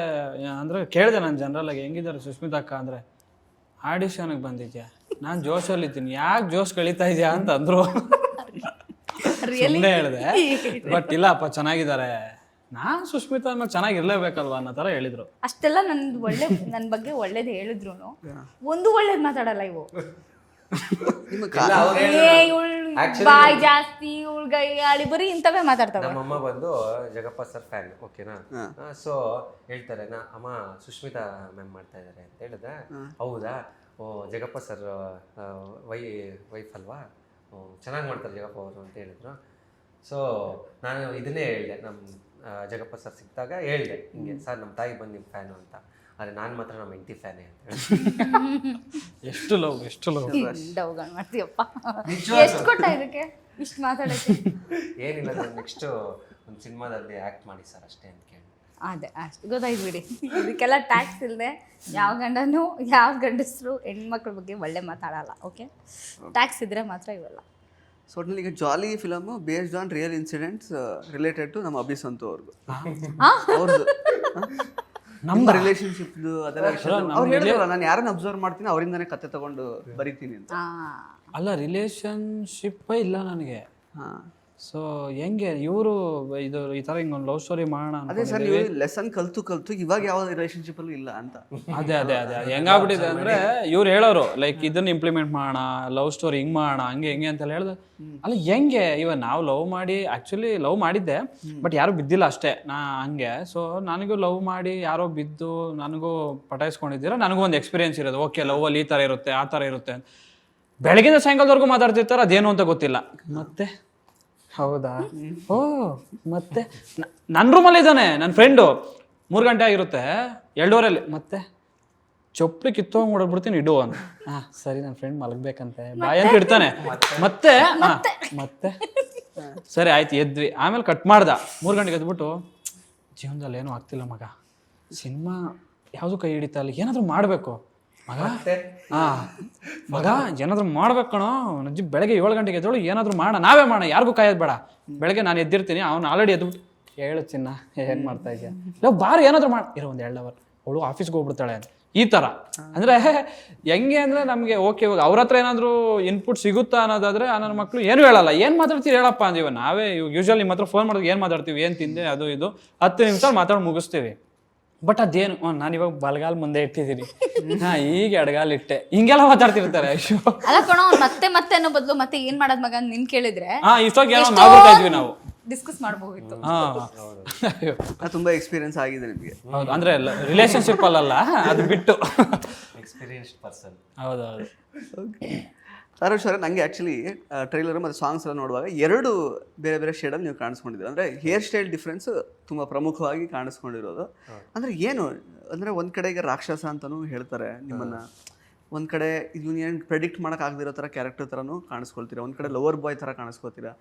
ಅಂದರೆ, ಕೇಳಿದೆ ನಾನು ಜನರಲ್ ಆಗಿ ಹೆಂಗಿದ್ದಾರೆ ಸುಸ್ಮಿತಾ ಅಕ್ಕ ಅಂದರೆ, ಆಡಿಷನ್ಗೆ ಬಂದಿದ್ಯಾ, ನಾನು ಜೋಶಲ್ಲಿದ್ದೀನಿ, ಯಾಕೆ ಜೋಶ್ ಕಳೀತಾ ಇದೆಯಾ ಅಂತ ಅಂದರು. ಸುಮ್ಮನೆ ಹೇಳಿದೆ, ಬಟ್ ಇಲ್ಲಪ್ಪ ಚೆನ್ನಾಗಿದ್ದಾರೆ, ನಾನು ಸುಸ್ಮಿತಾ ಆಮೇಲೆ ಚೆನ್ನಾಗಿರ್ಲೇಬೇಕಲ್ವಾ ಅನ್ನೋ ಥರ ಹೇಳಿದ್ರು. ಅಷ್ಟೆಲ್ಲ ನನ್ನ ಬಗ್ಗೆ ಒಳ್ಳೇದು ಹೇಳಿದ್ರು, ಒಂದು ಒಳ್ಳೇದು ಮಾತಾಡಲ್ಲ ಇವು. ಬಾಯ್ ಜಾಸ್ತಿ, ಉಳ್ಗೈ ಬರೀ ಇಂಥವೇ ಮಾತಾಡ್ತಾವೆ. ನಮ್ಮಮ್ಮ ಬಂದು ಜಗಪ್ಪ ಸರ್ ಫ್ಯಾನ್, ಓಕೆನಾ. ಸೊ ಹೇಳ್ತಾರೆ, ಅಮ್ಮ ಸುಷ್ಮಿತಾ ಮ್ಯಾಮ್ ಮಾಡ್ತಾ ಇದ್ದಾರೆ ಅಂತ ಹೇಳಿದೆ. ಹೌದಾ, ಓ ಜಗಪ್ಪ ಸರ್ ವೈಫ್ ಅಲ್ವಾ, ಚೆನ್ನಾಗಿ ಮಾಡ್ತಾರೆ ಜಗಪ್ಪ ಅವರು ಅಂತ ಹೇಳಿದ್ರು. ಸೊ ನಾನು ಇದನ್ನೇ ಹೇಳಿದೆ, ನಮ್ಮ ಜಗಪ್ಪ ಸರ್ ಸಿಕ್ಕಿದಾಗ ಹೇಳಿದೆ ಹಿಂಗೆ, ಸರ್ ನಮ್ಮ ತಾಯಿ ಬಂದು ನಿಮ್ಮ ಫ್ಯಾನು ಅಂತ. ಆದರೆ ನಾನು ಮಾತ್ರ ನಮ್ಮ ಹೆಂಡತಿ ಫ್ಯಾನೇ ಅಂತ ಹೇಳಿ. ಎಷ್ಟು ಲವ್ ಡೌಗಳು ಮಾಡ್ತೀಯಪ್ಪ. ಎಷ್ಟು ಕೊಟ್ಟ ಇದಕ್ಕೆ ಇಷ್ಟು ಮಾತಾಡೋಕ್ಕೆ? ಏನಿಲ್ಲ, ನಾನು ನೆಕ್ಸ್ಟ್ ಒಂದು ಸಿನಿಮಾದಲ್ಲಿ ಆ್ಯಕ್ಟ್ ಮಾಡಿ ಸರ್ ಅಷ್ಟೇ ಅಂತ ಕೇಳಿ. ಅದೇ ಅಷ್ಟು ಗೊತ್ತಾಯ್ತು ಬಿಡಿ. ಇದಕ್ಕೆಲ್ಲ ಟ್ಯಾಕ್ಸ್ ಇಲ್ಲದೆ ಯಾವ ಗಂಡನೂ ಯಾವ ಗಂಡಸರು ಹೆಣ್ಮಕ್ಳ ಬಗ್ಗೆ ಒಳ್ಳೆ ಮಾತಾಡಲ್ಲ. ಓಕೆ, ಟ್ಯಾಕ್ಸ್ ಇದ್ರೆ ಮಾತ್ರ ಇವೆಲ್ಲ. ಸೊ ಒಟ್ಟಿನಲ್ಲಿ ಈಗ jolly film based on real incidents related to ನಮ್ಮ ಅಭಿಸಂತು ಅವ್ರದ್ದು. ಅವ್ರದ್ದು ನಮ್ಮ ರಿಲೇಶನ್ಶಿಪ್ದು ಅದೆಲ್ಲ ಅವ್ರು ಹೇಳಿದ್ರಲ್ಲ, ನಾನು ಯಾರನ್ನ ಅಬ್ಸರ್ವ್ ಮಾಡ್ತೀನಿ ಅವರಿಂದನೇ ಕತೆ ತಗೊಂಡು ಬರೀತೀನಿ ಅಂತ. ಅಲ್ಲ, ರಿಲೇಶನ್ಶಿಪ್ಪೇ ಇಲ್ಲ ನನಗೆ. ಸೊ ಹೆಂಗೆ ಇವರು ಇದು ಈ ಥರ ಹಿಂಗೊಂದು ಲವ್ ಸ್ಟೋರಿ ಮಾಡೋಣ. ಅದೇ ಸರ್, ನೀವು ಲೆಸನ್ ಕಲ್ತು ಇವಾಗ ಯಾವ ರಿಲೇಶನ್ಶಿಪ್ ಅಲ್ಲೂ ಇಲ್ಲ ಅಂತ. ಅದೇ ಹೆಂಗಾಗ್ಬಿಟ್ಟಿದೆ ಅಂದ್ರೆ, ಇವ್ರು ಹೇಳೋರು ಲೈಕ್ ಇದನ್ನ ಇಂಪ್ಲಿಮೆಂಟ್ ಮಾಡೋಣ, ಲವ್ ಸ್ಟೋರಿ ಹಿಂಗ್ ಮಾಡೋಣ, ಹಂಗೆ ಅಂತೆಲ್ಲ ಹೇಳ್ದೆ. ಅಲ್ಲ ಹೆಂಗೆ, ಇವಾಗ ನಾವು ಲವ್ ಮಾಡಿ, ಆ್ಯಕ್ಚುಲಿ ಲವ್ ಮಾಡಿದ್ದೆ, ಬಟ್ ಯಾರು ಬಿದ್ದಿಲ್ಲ ಅಷ್ಟೇ ಹಂಗೆ. ಸೊ ನನಗೂ ಲವ್ ಮಾಡಿ ಯಾರೋ ಬಿದ್ದು ನನಗೂ ಪಟಾಯಿಸ್ಕೊಂಡಿದ್ದೀರ, ನನಗೂ ಒಂದು ಎಕ್ಸ್ಪೀರಿಯನ್ಸ್ ಇರೋದು. ಓಕೆ, ಲವ್ವಲ್ಲಿ ಈ ಥರ ಇರುತ್ತೆ, ಆ ಥರ ಇರುತ್ತೆ. ಬೆಳಗಿಂದ ಸಾಯಂಕಾಲದವರೆಗೂ ಮಾತಾಡ್ತಿರ್ತಾರೆ, ಅದೇನು ಅಂತ ಗೊತ್ತಿಲ್ಲ. ಮತ್ತೆ ಹೌದಾ, ಓ ಮತ್ತೆ ನನ್ನ ರೂಮಲ್ಲಿ ಇದ್ದಾನೆ ನನ್ನ ಫ್ರೆಂಡು, 3 ಗಂಟೆ ಆಗಿರುತ್ತೆ, 2:15 ಮತ್ತೆ ಚೊಪ್ಪಲಿ ಕಿತ್ತೋಗಿ ನೋಡ್ಬಿಡ್ತೀನಿ, ಇಡು ಅಂತ. ಸರಿ, ನನ್ನ ಫ್ರೆಂಡ್ ಮಲಗ್ಬೇಕಂತೆ, ಬಾಯ್ ಅಂತ ಇಡ್ತಾನೆ. ಮತ್ತೆ ಸರಿ ಆಯ್ತು, ಎದ್ವಿ. ಆಮೇಲೆ ಕಟ್ ಮಾಡ್ದ. 3 ಗಂಟೆಗೆ ಎದ್ಬಿಟ್ಟು, ಜೀವನದಲ್ಲಿ ಏನೂ ಆಗ್ತಿಲ್ಲ ಮಗ, ಸಿನಿಮಾ ಯಾವುದು ಕೈ ಹಿಡಿತಾ ಇಲ್ಲ, ಏನಾದರೂ ಮಾಡಬೇಕು ಮಗ ಏನಾದ್ರು ಮಾಡ್ಬೇಕು ಕಣೋ. ನಜ್ಜಿ ಬೆಳಗ್ಗೆ 7 ಗಂಟೆಗೆ ಎದ್ದೋಳು, ಏನಾದ್ರು ಮಾಡೋಣ, ನಾವೇ ಮಾಡೋಣ, ಯಾರಿಗೂ ಕಾಯೋದು ಬೇಡ. ಬೆಳಗ್ಗೆ ನಾನು ಎದ್ದಿರ್ತೀನಿ, ಅವ್ನು ಆಲ್ರೆಡಿ ಎದ್ಬಿಟ್ಟು, ಹೇಳು ಚಿನ್ನ ಏನು ಮಾಡ್ತಾ ಇದೆಯಾ, ಇಲ್ಲ ಬಾರಿ ಏನಾದ್ರು ಇರೋ ಒಂದು 2 ಅವರ್, ಅವಳು ಆಫೀಸ್ಗೆ ಹೋಗ್ಬಿಡ್ತಾಳೆ ಅಂತ. ಈ ಥರ ಅಂದರೆ ಹೆಂಗೆ ಅಂದರೆ, ನಮಗೆ ಓಕೆ ಇವಾಗ ಅವ್ರ ಹತ್ರ ಏನಾದರೂ ಇನ್ಪುಟ್ ಸಿಗುತ್ತಾ ಅನ್ನೋದಾದರೆ, ನನ್ನ ಮಕ್ಕಳು ಏನು ಹೇಳಲ್ಲ. ಏನು ಮಾತಾಡ್ತೀವಿ ಹೇಳಪ್ಪ ಅಂದೀವಿ. ನಾವೇ ಯೂಶ್ವಲಿ ನಿಮ್ಮ ಹತ್ರ ಫೋನ್ ಮಾಡಿದಾಗ ಏನು ಮಾತಾಡ್ತೀವಿ, ಏನು ತಿಂದೆ, ಅದು ಇದು 10 ನಿಮಿಷ ಮಾತಾಡಿ ಮುಗಿಸ್ತೀವಿ. ಬಟ್ ಅದೇನು, ನಾನು ಇವಾಗ ಬಲಗಾಲ್ ಮುಂದೆ ಇಟ್ಟಿದ್ದೀನಿ, ಈಗ ಎಡಗಾಲ್ ಇಟ್ಟೆ, ಹಿಂಗೆಲ್ಲ ಮಾತಾಡ್ತಿರ್ತಾರೆ. ಅಲ್ಲ ಕಣೋ, ಮತ್ತೆ ಅನ್ನೋ ಬದಲು ಮತ್ತೆ ಏನ್ ಮಾಡೋದ್ ಮಗ ನಿನ್ ಕೇಳಿದ್ರೆ ಇಷ್ಟೊಂದು ಏನೋ ಮಾಡ್ಬಿಡ್ತಾ ಇದ್ವಿ ನಾವು, ಡಿಸ್ಕಸ್ ಮಾಡಬಹುದಿತ್ತು. ತುಂಬಾ ಎಕ್ಸ್ಪೀರಿಯನ್ಸ್ ಆಗಿದೆ ನಿಮಗೆ. ಹೌದು, ಅಂದ್ರೆ ರಿಲೇಶನ್ಶಿಪ್ ಅಲ್ಲ, ಅದು ಬಿಟ್ಟು ಎಕ್ಸ್ಪೀರಿಯನ್ಸ್ಡ್ ಪರ್ಸನ್. ಹೌದೌದು. ಸರೋಜ್ ಸರ್, ನನಗೆ ಆ್ಯಕ್ಚುಲಿ ಟ್ರೈಲರ್ ಮತ್ತು ಸಾಂಗ್ಸ್ ಎಲ್ಲ ನೋಡುವಾಗ 2 ಬೇರೆ ಶೇಡಲ್ಲಿ ನೀವು ಕಾಣಿಸ್ಕೊಂಡಿದ್ದೀರ. ಅಂದರೆ ಹೇರ್ ಸ್ಟೈಲ್ ಡಿಫ್ರೆನ್ಸ್ ತುಂಬ ಪ್ರಮುಖವಾಗಿ ಕಾಣಿಸ್ಕೊಂಡಿರೋದು. ಅಂದರೆ ಏನು ಅಂದರೆ, ಒಂದು ಕಡೆಗೆ ರಾಕ್ಷಸ ಅಂತಲೂ ಹೇಳ್ತಾರೆ ನಿಮ್ಮನ್ನು, ಒಂದು ಕಡೆ ಇದು ಏನು ಪ್ರೆಡಿಕ್ಟ್ ಮಾಡೋಕ್ಕಾಗದಿರೋ ಥರ ಕ್ಯಾರೆಕ್ಟರ್ ಥರನೂ ಕಾಣಿಸ್ಕೊಳ್ತೀರಾ, ಒಂದು ಕಡೆ ಲವರ್ ಬಾಯ್ ಥರ ಕಾಣಿಸ್ಕೊಳ್ತೀರಾ.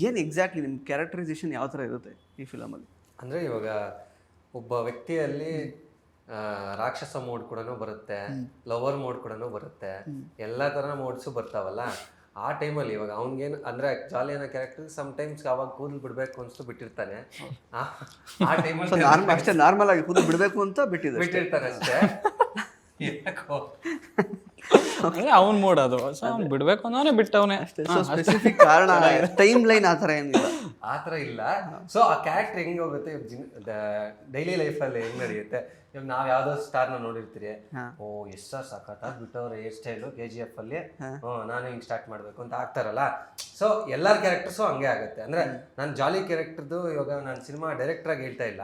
ಏನು ಎಕ್ಸಾಕ್ಟ್ಲಿ ನಿಮ್ಮ ಕ್ಯಾರೆಕ್ಟರೈಸೇಷನ್ ಯಾವ ಥರ ಇರುತ್ತೆ ಈ ಫಿಲಮಲ್ಲಿ? ಅಂದರೆ ಇವಾಗ ಒಬ್ಬ ವ್ಯಕ್ತಿಯಲ್ಲಿ ರಾಕ್ಷಸ ಮೋಡ್ ಕೂಡ ಬರುತ್ತೆ, ಲವರ್ ಮೋಡ್ ಕೂಡ ಬರುತ್ತೆ, ಎಲ್ಲ ಥರ ಮೋಡ್ಸು ಬರ್ತಾವಲ್ಲ. ಆ ಟೈಮಲ್ಲಿ ಇವಾಗ ಅವ್ನಿಗೇನು ಅಂದರೆ, ಜಾಲಿ ಅನ್ನೋ ಕ್ಯಾರೆಕ್ಟರ್ ಸಮ್ಟೈಮ್ಸ್ ಅವಾಗ ಕೂದಲು ಬಿಡಬೇಕು ಅನ್ಸ್ತು ಬಿಟ್ಟಿರ್ತಾನೆ. ಆ ಟೈಮಲ್ಲಿ ಅಷ್ಟೇ ನಾರ್ಮಲ್ ಆಗಿ ಕೂದಲು ಬಿಡಬೇಕು ಅಂತ ಬಿಟ್ಟಿರ್ತಾನೆ ಅಷ್ಟೇ. ಅವನ್ ಮೂಡ್ ಅದು, ಅವ್ನು ಬಿಡ್ಬೇಕು ಅನ್ನೋನೇ ಬಿಟ್ಟವನೇ ಅಷ್ಟೇ. ಸ್ಪೆಸಿಫಿಕ್ ಕಾರಣ, ಟೈಮ್ ಲೈನ್ ಆ ಥರ ಏನಿಲ್ಲ, ಆ ಥರ ಇಲ್ಲ. ಸೊ ಆ ಕ್ಯಾರೆಕ್ಟರ್ ಹೆಂಗೆ ಹೋಗುತ್ತೆ ಡೈಲಿ ಲೈಫಲ್ಲಿ ಹೆಂಗೆ ನಡೆಯುತ್ತೆ. ಇವಾಗ ನಾವು ಯಾವುದೋ ಸ್ಟಾರ್ನ ನೋಡಿರ್ತೀರಿ, ಓ ಎಷ್ಟು ಸಖತ್ತಾಗಿ ಬಿಟ್ಟವ್ರೆ ಹೇರ್ ಸ್ಟೈಲು KGF ಅಲ್ಲಿ, ನಾನು ಹಿಂಗೆ ಸ್ಟಾರ್ಟ್ ಮಾಡಬೇಕು ಅಂತ ಆಗ್ತಾರಲ್ಲ. ಸೊ ಎಲ್ಲರ ಕ್ಯಾರೆಕ್ಟರ್ಸು ಹಂಗೆ ಆಗುತ್ತೆ. ಅಂದರೆ ನಾನು ಜಾಲಿ ಕ್ಯಾರೆಕ್ಟರ್ದು ಇವಾಗ ನಾನು ಸಿನಿಮಾ ಡೈರೆಕ್ಟ್ರಾಗಿ ಹೇಳ್ತಾ ಇಲ್ಲ,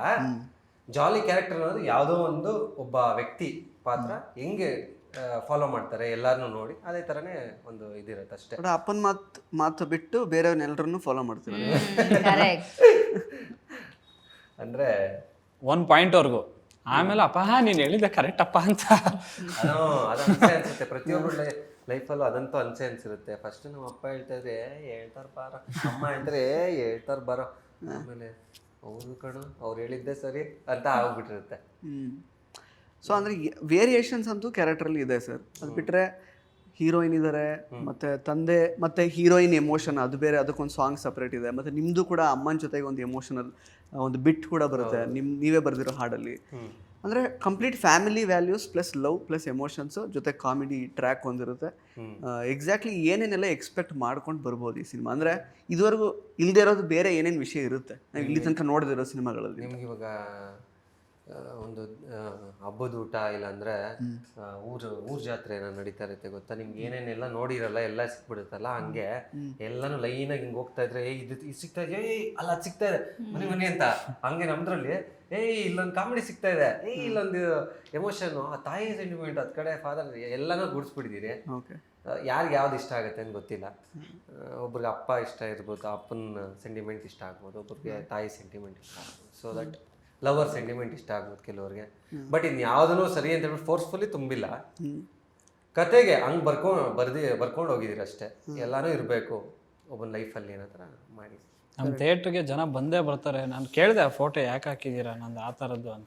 ಜಾಲಿ ಕ್ಯಾರೆಕ್ಟರ್ ಅನ್ನೋದು ಯಾವುದೋ ಒಂದು ಒಬ್ಬ ವ್ಯಕ್ತಿ ಪಾತ್ರ ಹೆಂಗೆ ಫಾಲೋ ಮಾಡ್ತಾರೆ ಎಲ್ಲಾರನ್ನೂ ನೋಡಿ, ಅದೇ ಥರನೇ ಒಂದು ಇದಿರುತ್ತೆ ಅಷ್ಟೇ. ಬಟ್ ಅಪ್ಪನ ಮಾತು ಬಿಟ್ಟು ಬೇರೆಯವ್ರನ್ನೆಲ್ಲರನ್ನು ಫಾಲೋ ಮಾಡ್ತೀವಿ. ಅಂದರೆ ಒಂದು ಪಾಯಿಂಟ್ವರೆಗೂ, ಆಮೇಲೆ ಅಪ್ಪ ನೀನು ಹೇಳಿದ್ದೆ ಕರೆಕ್ಟ್ ಅಪ್ಪ ಅಂತ ಅದು ಅನ್ಸೆ ಅನ್ಸುತ್ತೆ ಪ್ರತಿಯೊಬ್ಬರ ಲೈಫಲ್ಲೂ, ಅದಂತೂ ಅನ್ಸೆ ಅನ್ಸಿರುತ್ತೆ. ಫಸ್ಟ್ ನಮ್ಮ ಅಪ್ಪ ಹೇಳ್ತಾ ಇದ್ರೆ ಹೇಳ್ತಾರ ಬಾರೋ, ಅಮ್ಮ ಹೇಳ್ತಾರೆ ಹೇಳ್ತಾರ ಬಾರೋ, ಆಮೇಲೆ ಹೌದು ಕಣು ಅವ್ರು ಹೇಳಿದ್ದೆ ಸರಿ ಅಂತ ಆಗ್ಬಿಟ್ಟಿರುತ್ತೆ. ಸೊ ಅಂದರೆ ವೇರಿಯೇಷನ್ಸ್ ಅಂತೂ ಕ್ಯಾರೆಕ್ಟ್ರಲ್ಲಿ ಇದೆ ಸರ್. ಅದು ಬಿಟ್ಟರೆ ಹೀರೋಯಿನ್ ಇದ್ದಾರೆ, ಮತ್ತು ತಂದೆ ಮತ್ತು ಹೀರೋಯಿನ್ ಎಮೋಷನ್ ಅದು ಬೇರೆ, ಅದಕ್ಕೊಂದು ಸಾಂಗ್ ಸಪ್ರೇಟ್ ಇದೆ. ಮತ್ತು ನಿಮ್ಮದು ಕೂಡ ಅಮ್ಮನ ಜೊತೆಗೆ ಒಂದು ಎಮೋಷನಲ್ ಒಂದು ಬಿಟ್ ಕೂಡ ಬರುತ್ತೆ, ನೀವೇ ಬರೆದಿರೋ ಹಾಡಲ್ಲಿ. ಅಂದರೆ complete family values plus love plus emotions ಜೊತೆ ಕಾಮಿಡಿ ಟ್ರ್ಯಾಕ್ ಒಂದಿರುತ್ತೆ. ಎಕ್ಸಾಕ್ಟ್ಲಿ ಏನೇನೆಲ್ಲ ಎಕ್ಸ್ಪೆಕ್ಟ್ ಮಾಡ್ಕೊಂಡು ಬರ್ಬೋದು ಈ ಸಿನಿಮಾ. ಅಂದರೆ ಇದುವರೆಗೂ ಇಲ್ಲದೆ ಇರೋದು ಬೇರೆ ಏನೇನು ವಿಷಯ ಇರುತ್ತೆ ನಾವು ಇಲ್ಲಿ ತನಕ ನೋಡಿದಿರೋ ಸಿನಿಮಾಗಳಲ್ಲಿ? ನಿಮ್ಗೆ ಇವಾಗ ಒಂದು ಹಬ್ಬದ ಊಟ ಇಲ್ಲಾಂದ್ರೆ ಊರ್ ಜಾತ್ರೆ ಏನೋ ನಡೀತಾ ಇರುತ್ತೆ ಗೊತ್ತಾ, ನಿಮ್ಗೆ ಏನೇನೆಲ್ಲ ನೋಡಿರಲ್ಲ ಎಲ್ಲ ಸಿಕ್ಬಿಡುತ್ತಲ್ಲ, ಹಂಗೆ ಎಲ್ಲಾನು ಲೈನಾಗಿ ಹಿಂಗೆ ಹೋಗ್ತಾ ಇದ್ರೆ ಇದು ಸಿಗ್ತಾ ಇದೆ, ಅಲ್ಲ ಅದು ಸಿಗ್ತಾ ಇದೆ ಬನ್ನಿ ಬನ್ನಿ ಅಂತ. ಹಂಗೆ ನಮ್ದ್ರಲ್ಲಿ ಇಲ್ಲೊಂದು ಕಾಮಿಡಿ ಸಿಗ್ತಾ ಇದೆ, ಇಲ್ಲೊಂದು ಎಮೋಷನ್, ಆ ತಾಯಿ ಸೆಂಟಿಮೆಂಟ್, ಅದ್ ಕಡೆ ಫಾದರ್, ಎಲ್ಲಾನು ಗೂಡಿಸ್ಬಿಟ್ಟಿದ್ದೀರಿ. ಯಾರಿಗೆ ಯಾವ್ದು ಇಷ್ಟ ಆಗುತ್ತೆ ಅಂತ ಗೊತ್ತಿಲ್ಲ. ಒಬ್ರಿಗೆ ಅಪ್ಪ ಇಷ್ಟ ಇರ್ಬೋದು, ಅಪ್ಪನ ಸೆಂಟಿಮೆಂಟ್ ಇಷ್ಟ ಆಗ್ಬೋದು, ಒಬ್ರಿಗೆ ತಾಯಿ ಸೆಂಟಿಮೆಂಟ್ ಇಷ್ಟ ಆಗ್ಬೋದು, ಸೊ ದಟ್ ಲವರ್ ಸೆಂಟಿಮೆಂಟ್ ಇಷ್ಟ ಆಗ್ಬೋದು ಕೆಲವ್ರಿಗೆ. ಬಟ್ ಇನ್ನು ಯಾವುದೂ ಸರಿ ಅಂತ ಹೇಳ್ಬಿಟ್ಟು ಫೋರ್ಸ್ಫುಲಿ ತುಂಬಿಲ್ಲ, ಕತೆಗೆ ಹಂಗೆ ಬರ್ಕೊಂಡು ಹೋಗಿದ್ದೀರಿ ಅಷ್ಟೇ. ಎಲ್ಲಾನು ಇರಬೇಕು ಒಬ್ಬನ ಲೈಫಲ್ಲಿ ಏನೋ ಥರ ಮಾಡಿ. ನಮ್ಮ ಥಿಯೇಟ್ರಿಗೆ ಜನ ಬಂದೇ ಬರ್ತಾರೆ. ನಾನು ಕೇಳಿದೆ ಆ ಫೋಟೋ ಯಾಕೆ ಹಾಕಿದ್ದೀರಾ ನಂದು ಆ ಥರದ್ದು ಅಂತ.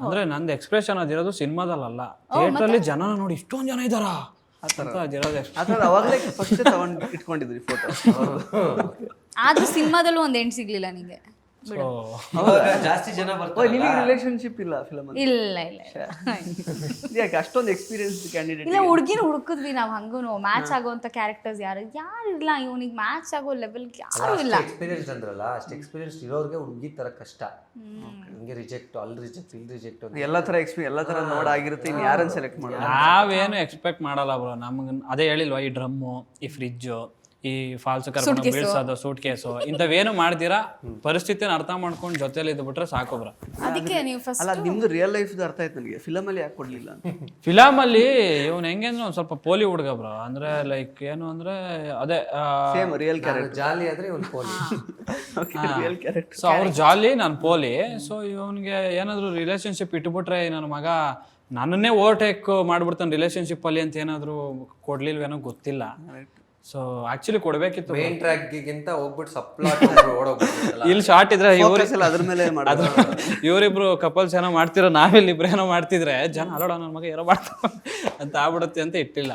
ಅಂದ್ರೆ ನಂದು ಎಕ್ಸ್ಪ್ರೆಷನ್ ಅದಿರೋದು ಸಿನಿಮಾದಲ್ಲ, ಥಿಯೇಟ್ರಲ್ಲಿ ಜನ ನೋಡಿ ಇಷ್ಟೊಂದು ಜನ ಇದ್ದಾರಾ ಅಂತ ಅದಿರೋದು. ಅವಾಗಲೇ ಫಸ್ಟ್ ತಗೊಂಡು ಇಟ್ಕೊಂಡಿದ್ರಿ ಫೋಟೋ. ಆದ್ರೂ ಸಿನಿಮಾದಲ್ಲೂ ಒಂದು ಎಂಡ್ ಸಿಗ್ಲಿಲ್ಲ ನಿಂಗೆ? ಜಾಸ್ತಿ ಜನ ಬರ್ತಾರೆ. ನಿಮಗೆ ರಿಲೇಶನ್ಶಿಪ್ ಇಲ್ಲ ಫಿಲಮ್ ಅಲ್ಲಿ? ಇಲ್ಲ ಇಲ್ಲ ಯಾಕೆ ಅಷ್ಟೊಂದು ಎಕ್ಸ್ಪೀರಿಯನ್ಸ್ ಕ್ಯಾಂಡಿಡೇಟ್? ಇಲ್ಲ, ಹುಡುಗಿನ ಹುಡುಕಿದ್ವಿ ನಾವು, ಹಂಗೂ ಮ್ಯಾಚ್ ಆಗೋಂಥ ಕ್ಯಾರೆಕ್ಟರ್ಸ್ ಯಾರು ಇಲ್ಲ, ಇವನಿಗೆ ಮ್ಯಾಚ್ ಆಗೋ ಲೆವೆಲ್ ಯಾರು ಇಲ್ಲ. ಎಕ್ಸ್ಪೀರಿಯನ್ಸ್ ಅಂದ್ರಲ್ಲ, ಅಷ್ಟು ಎಕ್ಸ್ಪೀರಿಯನ್ಸ್ ಇರೋರಿಗೆ ಹುಡುಗಿ ತರ ಕಷ್ಟ. ಹಿಂಗೆ ರಿಜೆಕ್ಟ್, ಅಲ್ಲಿ ರಿಜೆಕ್ಟ್, ಇಲ್ಲಿ ರಿಜೆಕ್ಟ್, ಎಲ್ಲ ತರ ಎಕ್ಸ್ಪೀರಿಯನ್ಸ್ ಎಲ್ಲ ತರ ನೋಡಾಗಿರುತ್ತೆ. ಇನ್ನು ಯಾರನ್ನ ಸೆಲೆಕ್ಟ್ ಮಾಡೋದು? ನಾವೇನು ಎಕ್ಸ್ಪೆಕ್ಟ್ ಮಾಡಲ್ಲ ಬ್ರೋ. ನಮ್ಗೆ ಅದೇ ಹೇಳಿಲ್ವಾ, ಈ ಡ್ರಮ್ಮು, ಈ ಫ್ರಿಜ್ಜು, ಈ ಫಾಲ್ಸ್ ಕರ್ಕೊಂಡು ಬೀಳ್ಸೋದು, ಸೂಟ್ ಕೇಸು, ಇಂಥವೇನು ಮಾಡ್ತೀರಾ ಪರಿಸ್ಥಿತಿನ ಅರ್ಥ ಮಾಡ್ಕೊಂಡು ಜೊತೆಲಿ ಇದ್ದು ಬಿಟ್ರೆ ಸಾಕು ಬ್ರೋ. ಅದಕ್ಕೆ ನೀವು ಫಸ್ಟ್ ಅಲ್ಲ, ನಿಮ್ದು ರಿಯಲ್ ಲೈಫ್ ಅರ್ಥ ಆಯ್ತು ನನಗೆ. ಫಿಲಮ್ ಅಲ್ಲಿ ಯಾಕೆ ಕೊಡ್ಲಿಲ್ಲ? ಫಿಲಮ್ ಅಲ್ಲಿ ಇವ್ನು ಹೆಂಗೆ ಅಂದ್ರೆ ಒಂದ್ ಸ್ವಲ್ಪ ಪೋಲಿ ಹುಡುಗ ಬ್ರೋ. ಅಂದ್ರೆ ಲೈಕ್ ಏನು ಅಂದ್ರೆ ಅದೇ ಸೇಮ್ ರಿಯಲ್ ಕ್ಯಾರೆಕ್ಟರ್. ಜಾಲಿ ಆದ್ರೆ ಒಂದು ಪೋಲಿ. Real character. ಸೊ ಅವ್ರು ಜಾಲಿ, ನಾನು ಪೋಲಿ. ಸೊ ಇವನ್ಗೆ ಏನಾದ್ರು ರಿಲೇಶನ್ಶಿಪ್ ಇಟ್ಬಿಟ್ರೆ ನನ್ನ ಮಗ ನನ್ನನ್ನೇ ಓವರ್ಟೇಕ್ ಮಾಡ್ಬಿಡ್ತಾನೆ ರಿಲೇಶನ್ಶಿಪ್ ಅಲ್ಲಿ ಅಂತ ಏನಾದ್ರು ಕೊಡ್ಲಿಲ್ವೇನೋ ಗೊತ್ತಿಲ್ಲ. ಸೊ ಆಕ್ಚುಲಿ ಕೊಡ್ಬೇಕಿತ್ತು. ಮೇನ್ ಟ್ರ್ಯಾಕ್ಗಿಂತ ಹೋಗ್ಬಿಟ್ಟು ಸಪ್ಲಾಟ್ ಓಡೋಗ್ಬಿಟ್ಟು ಇಲ್ಲಿ ಶಾರ್ಟ್ ಇದ್ರೆ ಅದ್ರ ಮೇಲೆ ಇವರಿಬ್ರು ಕಪಲ್ಸ್ ಏನೋ ಮಾಡ್ತಿರೋ, ನಾವಿಲ್ಲಿ ಇಬ್ರು ಏನೋ ಮಾಡ್ತಿದ್ರೆ ಜನ ಅಲ್ಲೋಡ ನನ್ನ ಮಗ ಏನೋ ಮಾಡ್ತಾವ ಅಂತ ಆಗ್ಬಿಡುತ್ತೆ ಅಂತ ಇಟ್ಟಿಲ್ಲ.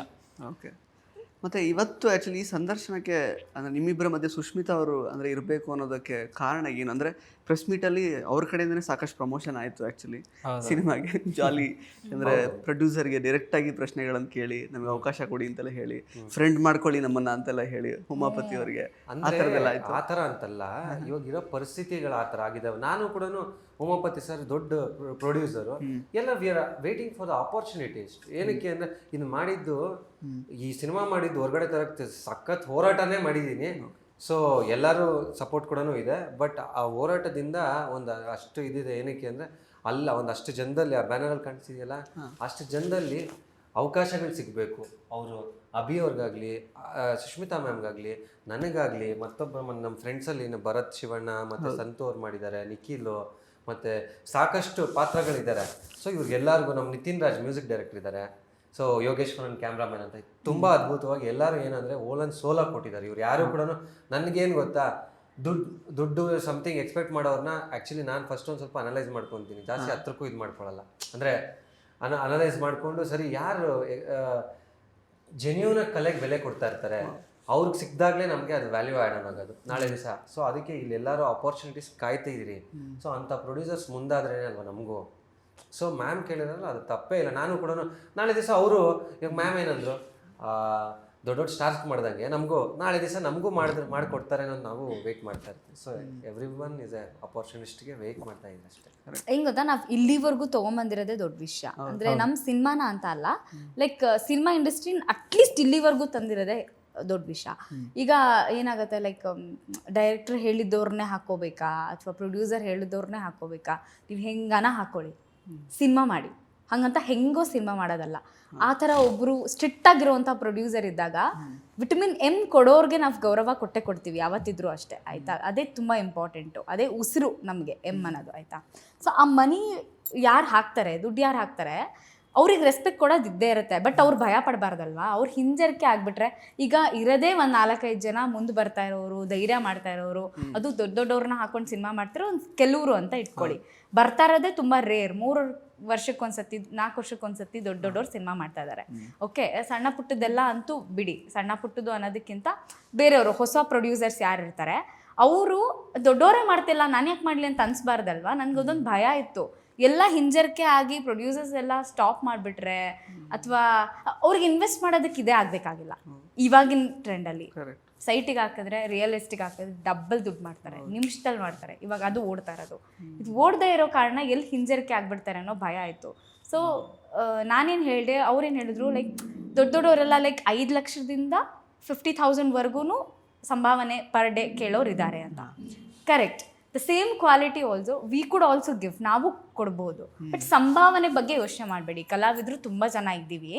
ಓಕೆ. ಮತ್ತು ಇವತ್ತು ಆ್ಯಕ್ಚುಲಿ ಈ ಸಂದರ್ಶನಕ್ಕೆ ಅಂದರೆ ನಿಮ್ಮಿಬ್ಬರ ಮಧ್ಯೆ ಸುಷ್ಮಿತಾ ಅವರು ಅಂದರೆ ಇರಬೇಕು ಅನ್ನೋದಕ್ಕೆ ಕಾರಣ ಏನು? ಅಂದರೆ ಪ್ರೆಸ್ ಮೀಟಲ್ಲಿ ಅವ್ರ ಕಡೆಯಿಂದನೇ ಸಾಕಷ್ಟು ಪ್ರಮೋಷನ್ ಆಯಿತು ಆ್ಯಕ್ಚುಲಿ ಸಿನಿಮಾಗೆ. ಜಾಲಿ ಅಂದರೆ ಪ್ರೊಡ್ಯೂಸರ್ಗೆ ಡೈರೆಕ್ಟಾಗಿ ಪ್ರಶ್ನೆಗಳನ್ನು ಕೇಳಿ ನಮಗೆ ಅವಕಾಶ ಕೊಡಿ ಅಂತೆಲ್ಲ ಹೇಳಿ, ಫ್ರೆಂಡ್ ಮಾಡ್ಕೊಳ್ಳಿ ನಮ್ಮನ್ನ ಅಂತೆಲ್ಲ ಹೇಳಿ ಉಮಾಪತಿ ಅವರಿಗೆ ಆ ಥರದ್ದೆಲ್ಲ ಆಯಿತು. ಆ ಥರ ಅಂತಲ್ಲ, ಇವಾಗ ಇರೋ ಪರಿಸ್ಥಿತಿಗಳು ಆ ಥರ ಆಗಿದ್ದಾವೆ. ನಾನು ಕೂಡ ಉಮಾಪತಿ ಸರ್ ದೊಡ್ಡ ಪ್ರೊಡ್ಯೂಸರು, ಎಲ್ಲ we are waiting for the opportunities. ಏನಕ್ಕೆ ಅಂದರೆ ಇದು ಮಾಡಿದ್ದು, ಈ ಸಿನಿಮಾ ಮಾಡಿದ್ದು ಹೊರಗಡೆ ತರಕ್ಕೆ ಸಖತ್ ಹೋರಾಟನೇ ಮಾಡಿದ್ದೀನಿ. ಸೊ ಎಲ್ಲರೂ ಸಪೋರ್ಟ್ ಕೂಡ ಇದೆ. ಬಟ್ ಆ ಹೋರಾಟದಿಂದ ಒಂದು ಅಷ್ಟು ಇದಿದೆ. ಏನಕ್ಕೆ ಅಂದರೆ ಅಲ್ಲ, ಒಂದಷ್ಟು ಜನದಲ್ಲಿ ಆ ಬ್ಯಾನರಲ್ಲಿ ಕಾಣಿಸಿದೆಯಲ್ಲ, ಅಷ್ಟು ಜನದಲ್ಲಿ ಅವಕಾಶಗಳು ಸಿಗಬೇಕು. ಅವರು ಅಭಿಯವ್ರಿಗಾಗಲಿ, ಸುಷ್ಮಿತಾ ಮ್ಯಾಮ್ಗಾಗಲಿ, ನನಗಾಗಲಿ, ಮತ್ತೊಬ್ಬ ನಮ್ಮ ಫ್ರೆಂಡ್ಸಲ್ಲಿ ಭರತ್ ಶಿವಣ್ಣ ಮತ್ತು ಸಂತು ಅವ್ರು ಮಾಡಿದ್ದಾರೆ, ನಿಖಿಲು, ಮತ್ತು ಸಾಕಷ್ಟು ಪಾತ್ರಗಳಿದ್ದಾರೆ. ಸೊ ಇವ್ರಿಗೆಲ್ಲರಿಗೂ ನಮ್ಮ ನಿತಿನ್ ರಾಜ್ ಮ್ಯೂಸಿಕ್ ಡೈರೆಕ್ಟರ್ ಇದ್ದಾರೆ. ಸೊ ಯೋಗೇಶ್ವರನ್ ಕ್ಯಾಮ್ರಾಮನ್ ಅಂತ ತುಂಬ ಅದ್ಭುತವಾಗಿ ಎಲ್ಲರೂ ಏನಂದರೆ ಓಲನ್ ಸೋಲಾ ಕೊಟ್ಟಿದ್ದಾರೆ. ಇವ್ರು ಯಾರು ಕೂಡ ನನಗೇನು ಗೊತ್ತಾ, ದುಡ್ಡು ಸಮಥಿಂಗ್ ಎಕ್ಸ್ಪೆಕ್ಟ್ ಮಾಡೋರನ್ನ ಆ್ಯಕ್ಚುಲಿ ನಾನು ಫಸ್ಟ್ ಒಂದು ಸ್ವಲ್ಪ ಅನಲೈಸ್ ಮಾಡ್ಕೊತೀನಿ, ಜಾಸ್ತಿ ಹತ್ರಕ್ಕೂ ಇದು ಮಾಡ್ಕೊಳ್ಳಲ್ಲ. ಅಂದರೆ ಅನಲೈಸ್ ಮಾಡಿಕೊಂಡು ಸರಿ ಯಾರು ಜೆನ್ಯೂನ್ ಕಲೆಗೆ ಬೆಲೆ ಕೊಡ್ತಾ ಇರ್ತಾರೆ, ಅವ್ರಿಗೆ ಸಿಕ್ಕಿದಾಗಲೇ ನಮಗೆ ಅದು ವ್ಯಾಲ್ಯೂ ಆ್ಯಡ್ ಆಗೋದು ನಾಳೆ ದಿವಸ. ಸೊ ಅದಕ್ಕೆ ಇಲ್ಲೆಲ್ಲರೂ ಆಪರ್ಚುನಿಟೀಸ್ ಕಾಯ್ತಾ ಇದ್ದೀರಿ. ಸೊ ಅಂಥ ಪ್ರೊಡ್ಯೂಸರ್ಸ್ ಮುಂದಾದ್ರೇ ಅಲ್ವಾ ನಮಗೂ. ಸೊ ಮ್ಯಾಮ್ ಕೇಳಿದ್ರಲ್ಲ, ಅದು ತಪ್ಪೇ ಇಲ್ಲ. ನಾನು ಕೂಡ ನಾಳೆ ದಿವಸ ಅವರು ಇವಾಗ ಮ್ಯಾಮ್ ಏನಂದ್ರು, ದೊಡ್ಡ ದೊಡ್ಡ ಸ್ಟಾರ್ಸ್ ಮಾಡ್ದಂಗೆ ನಮಗೂ ನಾಳೆ ದಿವಸ ನಮಗೂ ಮಾಡಿಕೊಡ್ತಾರೆ ಅನ್ನೋದು ನಾವು ವೆಯ್ಟ್ ಮಾಡ್ತಾ ಇರ್ತೀವಿ. So every one is a ಆಪರ್ಚುನಿಸ್ಟಿಗೆ ವೆಯ್ಟ್ ಮಾಡ್ತಾ ಇದ್ದೀವಿ ಅಷ್ಟೇ. ಹೆಂಗ್ ಗೊತ್ತಾ, ನಾವು ಇಲ್ಲಿವರೆಗೂ ತೊಗೊಂಬಂದಿರೋದೇ ದೊಡ್ಡ ವಿಷಯ. ಅಂದರೆ ನಮ್ಮ ಸಿನಿಮಾನ ಅಂತ ಅಲ್ಲ, ಲೈಕ್ ಸಿನಿಮಾ ಇಂಡಸ್ಟ್ರಿನ ಅಟ್ಲೀಸ್ಟ್ ಇಲ್ಲಿವರೆಗೂ ತಂದಿರೋದೇ ದೊಡ್ಡ ವಿಷಯ. ಈಗ ಏನಾಗುತ್ತೆ ಲೈಕ್ ಡೈರೆಕ್ಟರ್ ಹೇಳಿದ್ದವ್ರನ್ನೇ ಹಾಕೋಬೇಕಾ ಅಥವಾ ಪ್ರೊಡ್ಯೂಸರ್ ಹೇಳಿದವ್ರನ್ನೇ ಹಾಕೋಬೇಕಾ, ನೀವು ಹೆಂಗನ ಹಾಕೊಳ್ಳಿ, ಸಿನಿಮಾ ಮಾಡಿ, ಹಂಗಂತ ಹೆಂಗೋ ಸಿನಿಮಾ ಮಾಡೋದಲ್ಲ. ಆ ಥರ ಒಬ್ಬರು ಸ್ಟ್ರಿಕ್ಟ್ ಆಗಿರುವಂಥ ಪ್ರೊಡ್ಯೂಸರ್ ಇದ್ದಾಗ ವಿಟಮಿನ್ ಎಮ್ ಕೊಡೋರ್ಗೆ ನಾವು ಗೌರವ ಕೊಡ್ತೀವಿ ಯಾವತ್ತಿದ್ರು ಅಷ್ಟೇ, ಆಯಿತಾ. ಅದೇ ತುಂಬ ಇಂಪಾರ್ಟೆಂಟು, ಅದೇ ಉಸಿರು ನಮಗೆ ಎಮ್ ಅನ್ನೋದು, ಆಯಿತಾ. ಸೊ ಆ ಮನಿ ಯಾರು ಹಾಕ್ತಾರೆ, ದುಡ್ಡು ಯಾರು ಹಾಕ್ತಾರೆ, ಅವ್ರಿಗೆ ರೆಸ್ಪೆಕ್ಟ್ ಕೊಡೋದು ಇದ್ದೇ ಇರುತ್ತೆ. ಬಟ್ ಅವ್ರು ಭಯ ಪಡಬಾರ್ದಲ್ವಾ, ಅವ್ರು ಹಿಂಜರಿಕೆ ಆಗಿಬಿಟ್ರೆ. ಈಗ ಇರೋದೇ ಒಂದು 4-5 ಜನ ಮುಂದೆ ಬರ್ತಾ ಇರೋರು, ಧೈರ್ಯ ಮಾಡ್ತಾ ಇರೋರು, ಅದು ದೊಡ್ಡವ್ರನ್ನ ಹಾಕೊಂಡು ಸಿನಿಮಾ ಮಾಡ್ತಿರೋ ಒಂದು ಕೆಲವರು ಅಂತ ಇಟ್ಕೊಳ್ಳಿ. ಬರ್ತಾ ಇರೋದೇ ತುಂಬ ರೇರ್. 3 ವರ್ಷಕ್ಕೊಂದ್ಸತಿ 4 ವರ್ಷಕ್ಕೊಂದ್ಸತಿ ದೊಡ್ಡವ್ರು ಸಿನಿಮಾ ಮಾಡ್ತಾ ಇದ್ದಾರೆ. ಓಕೆ, ಸಣ್ಣ ಪುಟ್ಟದೆಲ್ಲ ಅಂತೂ ಬಿಡಿ, ಸಣ್ಣ ಪುಟ್ಟದು ಅನ್ನೋದಕ್ಕಿಂತ ಬೇರೆಯವರು ಹೊಸ ಪ್ರೊಡ್ಯೂಸರ್ಸ್ ಯಾರು ಇರ್ತಾರೆ ಅವರು ದೊಡ್ಡವರೇ ಮಾಡ್ತಿಲ್ಲ, ನಾನು ಯಾಕೆ ಮಾಡಲಿ ಅಂತ ಅನ್ಸ್ಬಾರ್ದಲ್ವಾ. ನನಗೊಂದೊಂದು ಭಯ ಇತ್ತು, ಎಲ್ಲ ಹಿಂಜರಿಕೆ ಆಗಿ ಪ್ರೊಡ್ಯೂಸರ್ಸ್ ಎಲ್ಲ ಸ್ಟಾಪ್ ಮಾಡಿಬಿಟ್ರೆ ಅಥವಾ ಅವ್ರಿಗೆ ಇನ್ವೆಸ್ಟ್ ಮಾಡೋದಕ್ಕೆ ಇದೇ ಆಗಬೇಕಾಗಿಲ್ಲ. ಇವಾಗಿನ ಟ್ರೆಂಡಲ್ಲಿ ಸೈಟಿಗೆ ಹಾಕಿದ್ರೆ, ರಿಯಲಿಸ್ಟಿಕ್ ಹಾಕಿದ್ರೆ ಡಬಲ್ ದುಡ್ಡು ಮಾಡ್ತಾರೆ, ನಿಮಿಷದಲ್ಲಿ ಮಾಡ್ತಾರೆ. ಇವಾಗ ಅದು ಓಡ್ತಾ ಇರೋದು. ಇದು ಓಡದೇ ಇರೋ ಕಾರಣ ಎಲ್ಲಿ ಹಿಂಜರಿಕೆ ಆಗ್ಬಿಡ್ತಾರೆ ಅನ್ನೋ ಭಯ ಆಯಿತು. ಸೊ ನಾನೇನು ಹೇಳಿದೆ, ಅವ್ರೇನು ಹೇಳಿದ್ರು, ಲೈಕ್ ದೊಡ್ಡವರೆಲ್ಲ ಲೈಕ್ 5 ಲಕ್ಷದಿಂದ 50,000ವರೆಗೂ ಸಂಭಾವನೆ ಪರ್ ಡೇ ಕೇಳೋರು ಇದ್ದಾರೆ ಅಂತ. Correct. The same quality also we could also give, ನಾವು ಕೊಡ್ಬೋದು. ಬಟ್ ಸಂಭಾವನೆ ಬಗ್ಗೆ ಯೋಚನೆ ಮಾಡಬೇಡಿ. ಕಲಾವಿದರು ತುಂಬ ಜನ ಇದ್ದೀವಿ,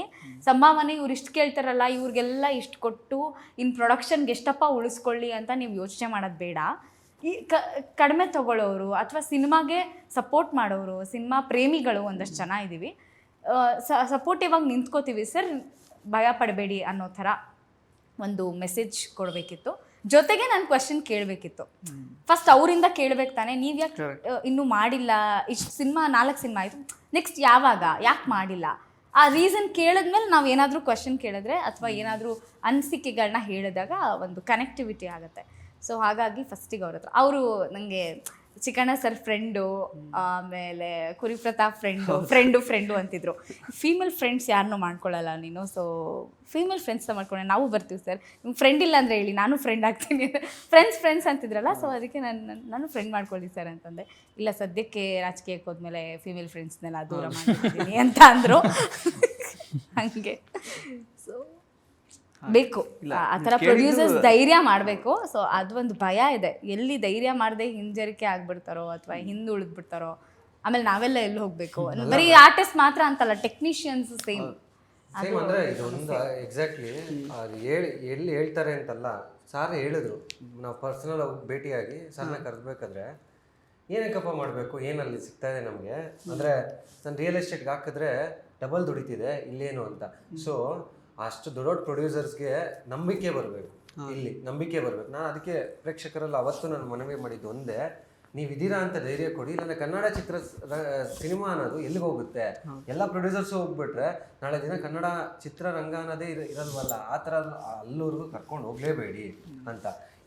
ಸಂಭಾವನೆ ಇವ್ರು ಇಷ್ಟು ಕೇಳ್ತಾರಲ್ಲ, ಇವ್ರಿಗೆಲ್ಲ ಇಷ್ಟು ಕೊಟ್ಟು ಇನ್ನು ಪ್ರೊಡಕ್ಷನ್ಗೆ ಎಷ್ಟಪ್ಪ ಉಳಿಸ್ಕೊಳ್ಳಿ ಅಂತ ನೀವು ಯೋಚನೆ ಮಾಡೋದು ಬೇಡ. ಈ ಕಡಿಮೆ ತಗೊಳ್ಳೋರು ಅಥವಾ ಸಿನಿಮಾಗೆ ಸಪೋರ್ಟ್ ಮಾಡೋರು, ಸಿನಿಮಾ ಪ್ರೇಮಿಗಳು ಒಂದಷ್ಟು ಜನ ಇದ್ದೀವಿ, ಸಪೋರ್ಟಿವ್ ಆಗಿ ನಿಂತ್ಕೋತೀವಿ ಸರ್, ಭಯ ಪಡಬೇಡಿ ಅನ್ನೋ ಥರ ಒಂದು ಮೆಸೇಜ್ ಕೊಡಬೇಕಿತ್ತು. ಜೊತೆಗೆ ನಾನು ಕ್ವಶನ್ ಕೇಳಬೇಕಿತ್ತು. ಫಸ್ಟ್ ಅವರಿಂದ ಕೇಳಬೇಕು ತಾನೆ, ನೀವು ಯಾಕೆ ಇನ್ನೂ ಮಾಡಿಲ್ಲ, ಇಷ್ಟು ಸಿನಿಮಾ 4 ಸಿನಿಮಾ ಆಯಿತು, ನೆಕ್ಸ್ಟ್ ಯಾವಾಗ, ಯಾಕೆ ಮಾಡಿಲ್ಲ, ಆ ರೀಸನ್ ಕೇಳಿದ್ಮೇಲೆ ನಾವು ಏನಾದರೂ ಕ್ವಶನ್ ಕೇಳಿದ್ರೆ ಅಥವಾ ಏನಾದರೂ ಅನಿಸಿಕೆಗಳನ್ನ ಹೇಳಿದಾಗ ಒಂದು ಕನೆಕ್ಟಿವಿಟಿ ಆಗುತ್ತೆ. ಸೊ ಹಾಗಾಗಿ ಫಸ್ಟಿಗೆ ಅವ್ರ ಹತ್ರ ಅವರು ನನಗೆ ಚಿಕ್ಕಣ್ಣ ಸರ್ ಫ್ರೆಂಡು, ಆಮೇಲೆ ಕುರಿ ಪ್ರತಾಪ್ ಫ್ರೆಂಡು ಅಂತಿದ್ರು. ಫೀಮೇಲ್ ಫ್ರೆಂಡ್ಸ್ ಯಾರನ್ನೂ ಮಾಡ್ಕೊಳ್ಳಲ್ಲ ನೀನು, ಸೊ ಫೀಮೇಲ್ ಫ್ರೆಂಡ್ಸ್ನ ಮಾಡ್ಕೊಂಡೆ ನಾವು ಬರ್ತೀವಿ ಸರ್, ನಿಮ್ಮ ಫ್ರೆಂಡ್ ಇಲ್ಲ ಅಂದರೆ ಹೇಳಿ ನಾನು ಫ್ರೆಂಡ್ ಆಗ್ತೀನಿ, ಫ್ರೆಂಡ್ಸ್ ಅಂತಿದ್ರಲ್ಲ, ಸೊ ಅದಕ್ಕೆ ನಾನು ಫ್ರೆಂಡ್ ಮಾಡ್ಕೊಳ್ಳಿ ಸರ್ ಅಂತಂದೆ. ಇಲ್ಲ ಸದ್ಯಕ್ಕೆ ರಾಜಕೀಯಕ್ಕೆ ಹೋದ್ಮೇಲೆ ಫೀಮೇಲ್ ಫ್ರೆಂಡ್ಸ್ನೆಲ್ಲ ದೂರ ಮಾಡ್ತೀನಿ ಅಂತ ಅಂದರು. ಹಾಗೆ ಸೊ ಬೇಕು ಆ ಥರ ಪ್ರೊಡ್ಯೂಸರ್ಸ್ ಧೈರ್ಯ ಮಾಡಬೇಕು. ಸೊ ಅದೊಂದು ಭಯ ಇದೆ, ಎಲ್ಲಿ ಧೈರ್ಯ ಮಾಡದೆ ಹಿಂಜರಿಕೆ ಆಗ್ಬಿಡ್ತಾರೋ ಅಥವಾ ಹಿಂದೆ ಉಳಿದ್ಬಿಡ್ತಾರೋ, ಆಮೇಲೆ ನಾವೆಲ್ಲ ಎಲ್ಲಿ ಹೋಗಬೇಕು. ಬರೀ ಆರ್ಟಿಸ್ಟ್ ಮಾತ್ರ ಅಂತಲ್ಲ, ಟೆಕ್ನಿಷಿಯನ್ಸ್ ಸೇಮ್ ಅಂದರೆ ಇದೊಂದು ಎಕ್ಸಾಕ್ಟ್ಲಿ ಎಲ್ಲಿ ಹೇಳ್ತಾರೆ ಅಂತಲ್ಲ. ಸಾರ್ ಹೇಳಿದ್ರು, ನಾವು ಪರ್ಸನಲ್ ಭೇಟಿಯಾಗಿ ಸಾರ್ನ ಕರೆದ್ಬೇಕಾದ್ರೆ ಏನಕ್ಕಪ್ಪ ಮಾಡಬೇಕು, ಏನಲ್ಲಿ ಸಿಗ್ತಾ ಇದೆ ನಮಗೆ ಅಂದರೆ, ನಾನು ರಿಯಲ್ ಎಸ್ಟೇಟ್ಗೆ ಹಾಕಿದ್ರೆ ಡಬಲ್ ದುಡಿತಿದೆ ಇಲ್ಲೇನು ಅಂತ. ಸೊ ಅಷ್ಟು ದೊಡ್ಡ ಪ್ರೊಡ್ಯೂಸರ್ಸ್ಗೆ ನಂಬಿಕೆ ಬರಬೇಕು, ಇಲ್ಲಿ ನಂಬಿಕೆ ಬರಬೇಕು. ನಾನು ಅದಕ್ಕೆ ಪ್ರೇಕ್ಷಕರಲ್ಲಿ ಅವತ್ತು ನಾನು ಮನವಿ ಮಾಡಿದ್ದು ಒಂದೇ, ನೀವಿದ್ದೀರಾ ಅಂತ ಧೈರ್ಯ ಕೊಡಿ. ಇಲ್ಲಾಂದ್ರೆ ಕನ್ನಡ ಸಿನಿಮಾ ಅನ್ನೋದು ಎಲ್ಲಿಗೆ ಹೋಗುತ್ತೆ, ಎಲ್ಲ ಪ್ರೊಡ್ಯೂಸರ್ಸು ಹೋಗ್ಬಿಟ್ರೆ ನಾಳೆ ದಿನ ಕನ್ನಡ ಚಿತ್ರರಂಗ ಅನ್ನೋದೇ ಇರಲ್ವಲ್ಲ. ಆ ಥರ ಅಲ್ಲೂರ್ಗೂ ಕರ್ಕೊಂಡು ಹೋಗಲೇಬೇಡಿ ಅಂತ.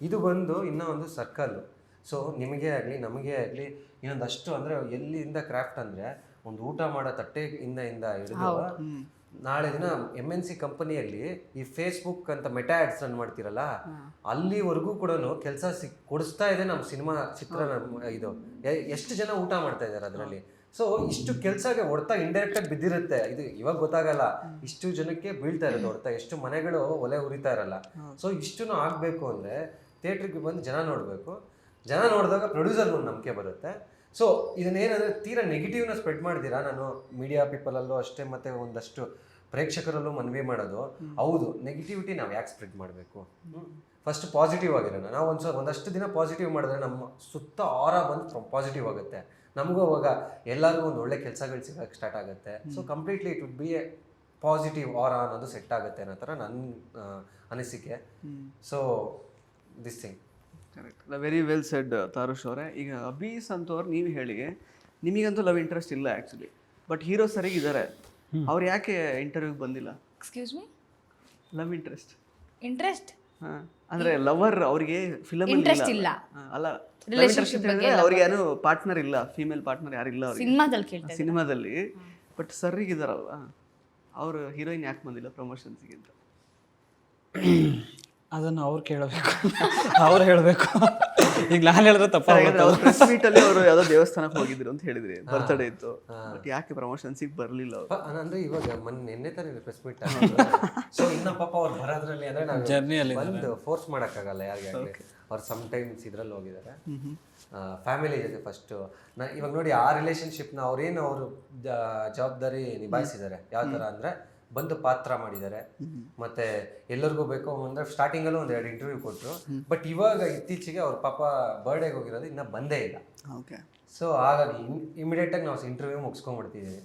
ಇದು ಬಂದು ಇನ್ನೂ ಒಂದು ಸರ್ಕಲ್ಲು. ಸೊ ನಿಮಗೆ ಆಗಲಿ ನಮಗೆ ಆಗಲಿ ಇನ್ನೊಂದಷ್ಟು ಅಂದರೆ ಎಲ್ಲಿಂದ ಕ್ರಾಫ್ಟ್ ಅಂದರೆ, ಒಂದು ಊಟ ಮಾಡೋ ತಟ್ಟೆಯಿಂದ ಹಿಡಿದು ನಾಳೆ ದಿನ MNC ಕಂಪನಿಯಲ್ಲಿ ಈ ಫೇಸ್ಬುಕ್ ಅಂತ ಮೆಟಾ ಆಡ್ಸ್ ರನ್ ಮಾಡ್ತಿರಲ್ಲ, ಅಲ್ಲಿವರೆಗೂ ಕೂಡ ಕೆಲಸ ಕೊಡಿಸ್ತಾ ಇದೆ ನಮ್ಮ ಸಿನಿಮಾ ಚಿತ್ರ. ಇದು ಎಷ್ಟು ಜನ ಊಟ ಮಾಡ್ತಾ ಇದ್ದಾರೆ ಅದರಲ್ಲಿ. ಸೊ ಇಷ್ಟು ಕೆಲಸಕ್ಕೆ ಹೊಡ್ತಾ ಇಂಡೈರೆಕ್ಟಾಗಿ ಬಿದ್ದಿರುತ್ತೆ, ಇದು ಇವಾಗ ಗೊತ್ತಾಗಲ್ಲ. ಇಷ್ಟು ಜನಕ್ಕೆ ಬೀಳ್ತಾ ಇರೋದು ಹೊಡ್ತಾ, ಎಷ್ಟು ಮನೆಗಳು ಒಲೆ ಉರಿತಾ ಇರಲ್ಲ. ಸೊ ಇಷ್ಟು ಆಗಬೇಕು ಅಂದರೆ ಥಿಯೇಟ್ರಿಗೆ ಬಂದು ಜನ ನೋಡಬೇಕು. ಜನ ನೋಡಿದಾಗ ಪ್ರೊಡ್ಯೂಸರ್ಗೆ ಒಂದು ನಂಬಿಕೆ ಬರುತ್ತೆ. ಸೊ ಇದನ್ನೇನಂದರೆ ತೀರಾ ನೆಗೆಟಿವ್ನ ಸ್ಪ್ರೆಡ್ ಮಾಡ್ತೀರಾ. ನಾನು ಮೀಡಿಯಾ ಪೀಪಲಲ್ಲೂ ಅಷ್ಟೇ ಮತ್ತು ಒಂದಷ್ಟು ಪ್ರೇಕ್ಷಕರಲ್ಲೂ ಮನವಿ ಮಾಡೋದು, ಹೌದು ನೆಗೆಟಿವಿಟಿ ನಾವು ಯಾಕೆ ಸ್ಪ್ರೆಡ್ ಮಾಡಬೇಕು, ಫಸ್ಟ್ ಪಾಸಿಟಿವ್ ಆಗಿರೋಣ. ನಾವು ಒಂದಷ್ಟು ದಿನ ಪಾಸಿಟಿವ್ ಮಾಡಿದ್ರೆ ನಮ್ಮ ಸುತ್ತ ಆರಾ ಬಂದು ಪಾಸಿಟಿವ್ ಆಗುತ್ತೆ. ನಮಗೂ ಅವಾಗ ಎಲ್ಲರಿಗೂ ಒಂದು ಒಳ್ಳೆ ಕೆಲಸಗಳು ಸಿಗೋಕ್ಕೆ ಸ್ಟಾರ್ಟ್ ಆಗುತ್ತೆ. So completely it would be a positive aura ಅನ್ನೋದು ಸೆಟ್ ಆಗುತ್ತೆ ಅನ್ನೋ ಥರ ನನ್ನ ಅನಿಸಿಕೆ. So this thing correct, very well said Tarush ಅವರೇ. ಈಗ ಅಬೀಸ್ ಅಂತವ್ರು ನೀವು ಹೇಳಿ, ನಿಮಗಂತೂ ಲವ್ ಇಂಟ್ರೆಸ್ಟ್ ಇಲ್ಲ ಆ್ಯಕ್ಚುಲಿ, ಬಟ್ ಹೀರೋ ಸರಿಗಿದ್ದಾರೆ, ಅವ್ರು ಯಾಕೆ ಇಂಟರ್ವ್ಯೂಗೆ ಬಂದಿಲ್ಲ? ಎಕ್ಸ್ಕ್ಯೂಸ್ ಮೀ, ಲವ್ ಇಂಟ್ರೆಸ್ಟ್ ಹಾಂ ಅಂದರೆ ಲವರ್ ಅವ್ರಿಗೆ ಫಿಲಮ್ ಇಂಟ್ರೆಸ್ಟ್ ಇಲ್ಲ ಅಲ್ಲ, ರಿಲೇಶನ್ಶಿಪ್ ಅವ್ರಿಗೆ ಯಾರು ಪಾರ್ಟ್ನರ್ ಇಲ್ಲ, ಫೀಮೇಲ್ ಪಾರ್ಟ್ನರ್ ಯಾರು ಇಲ್ಲ ಅವ್ರಿಗೆ ಸಿನಿಮಾದಲ್ಲಿ ಕೇಳ್ತಾರೆ, ಸಿನಿಮಾದಲ್ಲಿ. ಬಟ್ ಸರ್ರಿಗಿದಾರಲ್ವ, ಅವರು ಹೀರೋಯಿನ್ ಯಾಕೆ ಬಂದಿಲ್ಲ ಪ್ರಮೋಷನ್ಸಿಗೆ ಅಂತ? ಅದನ್ನು ಅವ್ರು ಕೇಳಬೇಕು, ಅವ್ರು ಹೇಳಬೇಕು. ಈಗ ನಾನು ಹೇಳಿದ್ರೆ ತಪ್ಪಾಗುತ್ತೆ. ಪ್ರೆಸ್ ಮೀಟ್ ಅಲ್ಲಿ ಅವರು ಯಾವ್ದೋ ದೇವಸ್ಥಾನಕ್ಕೆ ಹೋಗಿದ್ರು ಅಂತ ಹೇಳಿದ್ರಿ, ಬರ್ತ್ಡೇ ಇತ್ತು, ಬಟ್ ಯಾಕೆ ಪ್ರಮೋಷನ್ಸಿಗೆ ಬರ್ಲಿಲ್ಲ ಅವ್ರು? ಅಂದ್ರೆ ಇವಾಗ ನಿನ್ನೆ ತಾನೇ ಪ್ರೆಸ್ ಮೀಟ್ ಸೊ ಇನ್ನ ಪಾಪ ಅವ್ರು ಬರೋದ್ರಲ್ಲಿ ಅಂದ್ರೆ ನಾವು ಜರ್ನಿಯಲ್ಲಿ ಒಂದು ಫೋರ್ಸ್ ಮಾಡೋಕ್ಕಾಗಲ್ಲ ಯಾರಿಗೆ ಆಗಲಿ. ಅವ್ರು ಸಮ್ ಟೈಮ್ಸ್ ಇದ್ರಲ್ಲಿ ಹೋಗಿದ್ದಾರೆ ಫ್ಯಾಮಿಲಿ ಜೊತೆ ಫಸ್ಟ್. ಇವಾಗ ನೋಡಿ ಆ ರಿಲೇಶನ್ಶಿಪ್ನ ಅವ್ರೇನು ಅವರು ಜವಾಬ್ದಾರಿ ನಿಭಾಯಿಸಿದ್ದಾರೆ ಯಾವ ಥರ ಅಂದರೆ ಬಂದು ಪಾತ್ರ ಮಾಡಿದ್ದಾರೆ. ಮತ್ತೆ ಎಲ್ಲರಿಗೂ ಬೇಕು ಅಂದ್ರೆ ಸ್ಟಾರ್ಟಿಂಗಲ್ಲೂ ಒಂದು 2 ಇಂಟರ್ವ್ಯೂ ಕೊಟ್ಟರು. ಬಟ್ ಇವಾಗ ಇತ್ತೀಚೆಗೆ ಅವ್ರ ಪಾಪ ಬರ್ಡೇಗೆ ಹೋಗಿರೋದು ಇನ್ನೂ ಬಂದೇ ಇಲ್ಲ. ಓಕೆ. ಸೊ ಹಾಗಾಗಿ ಇಮಿಡಿಯೇಟಾಗಿ ನಾವು ಇಂಟರ್ವ್ಯೂ ಮುಗಿಸ್ಕೊಂಡ್ಬಿಡ್ತಿದ್ದೀವಿ.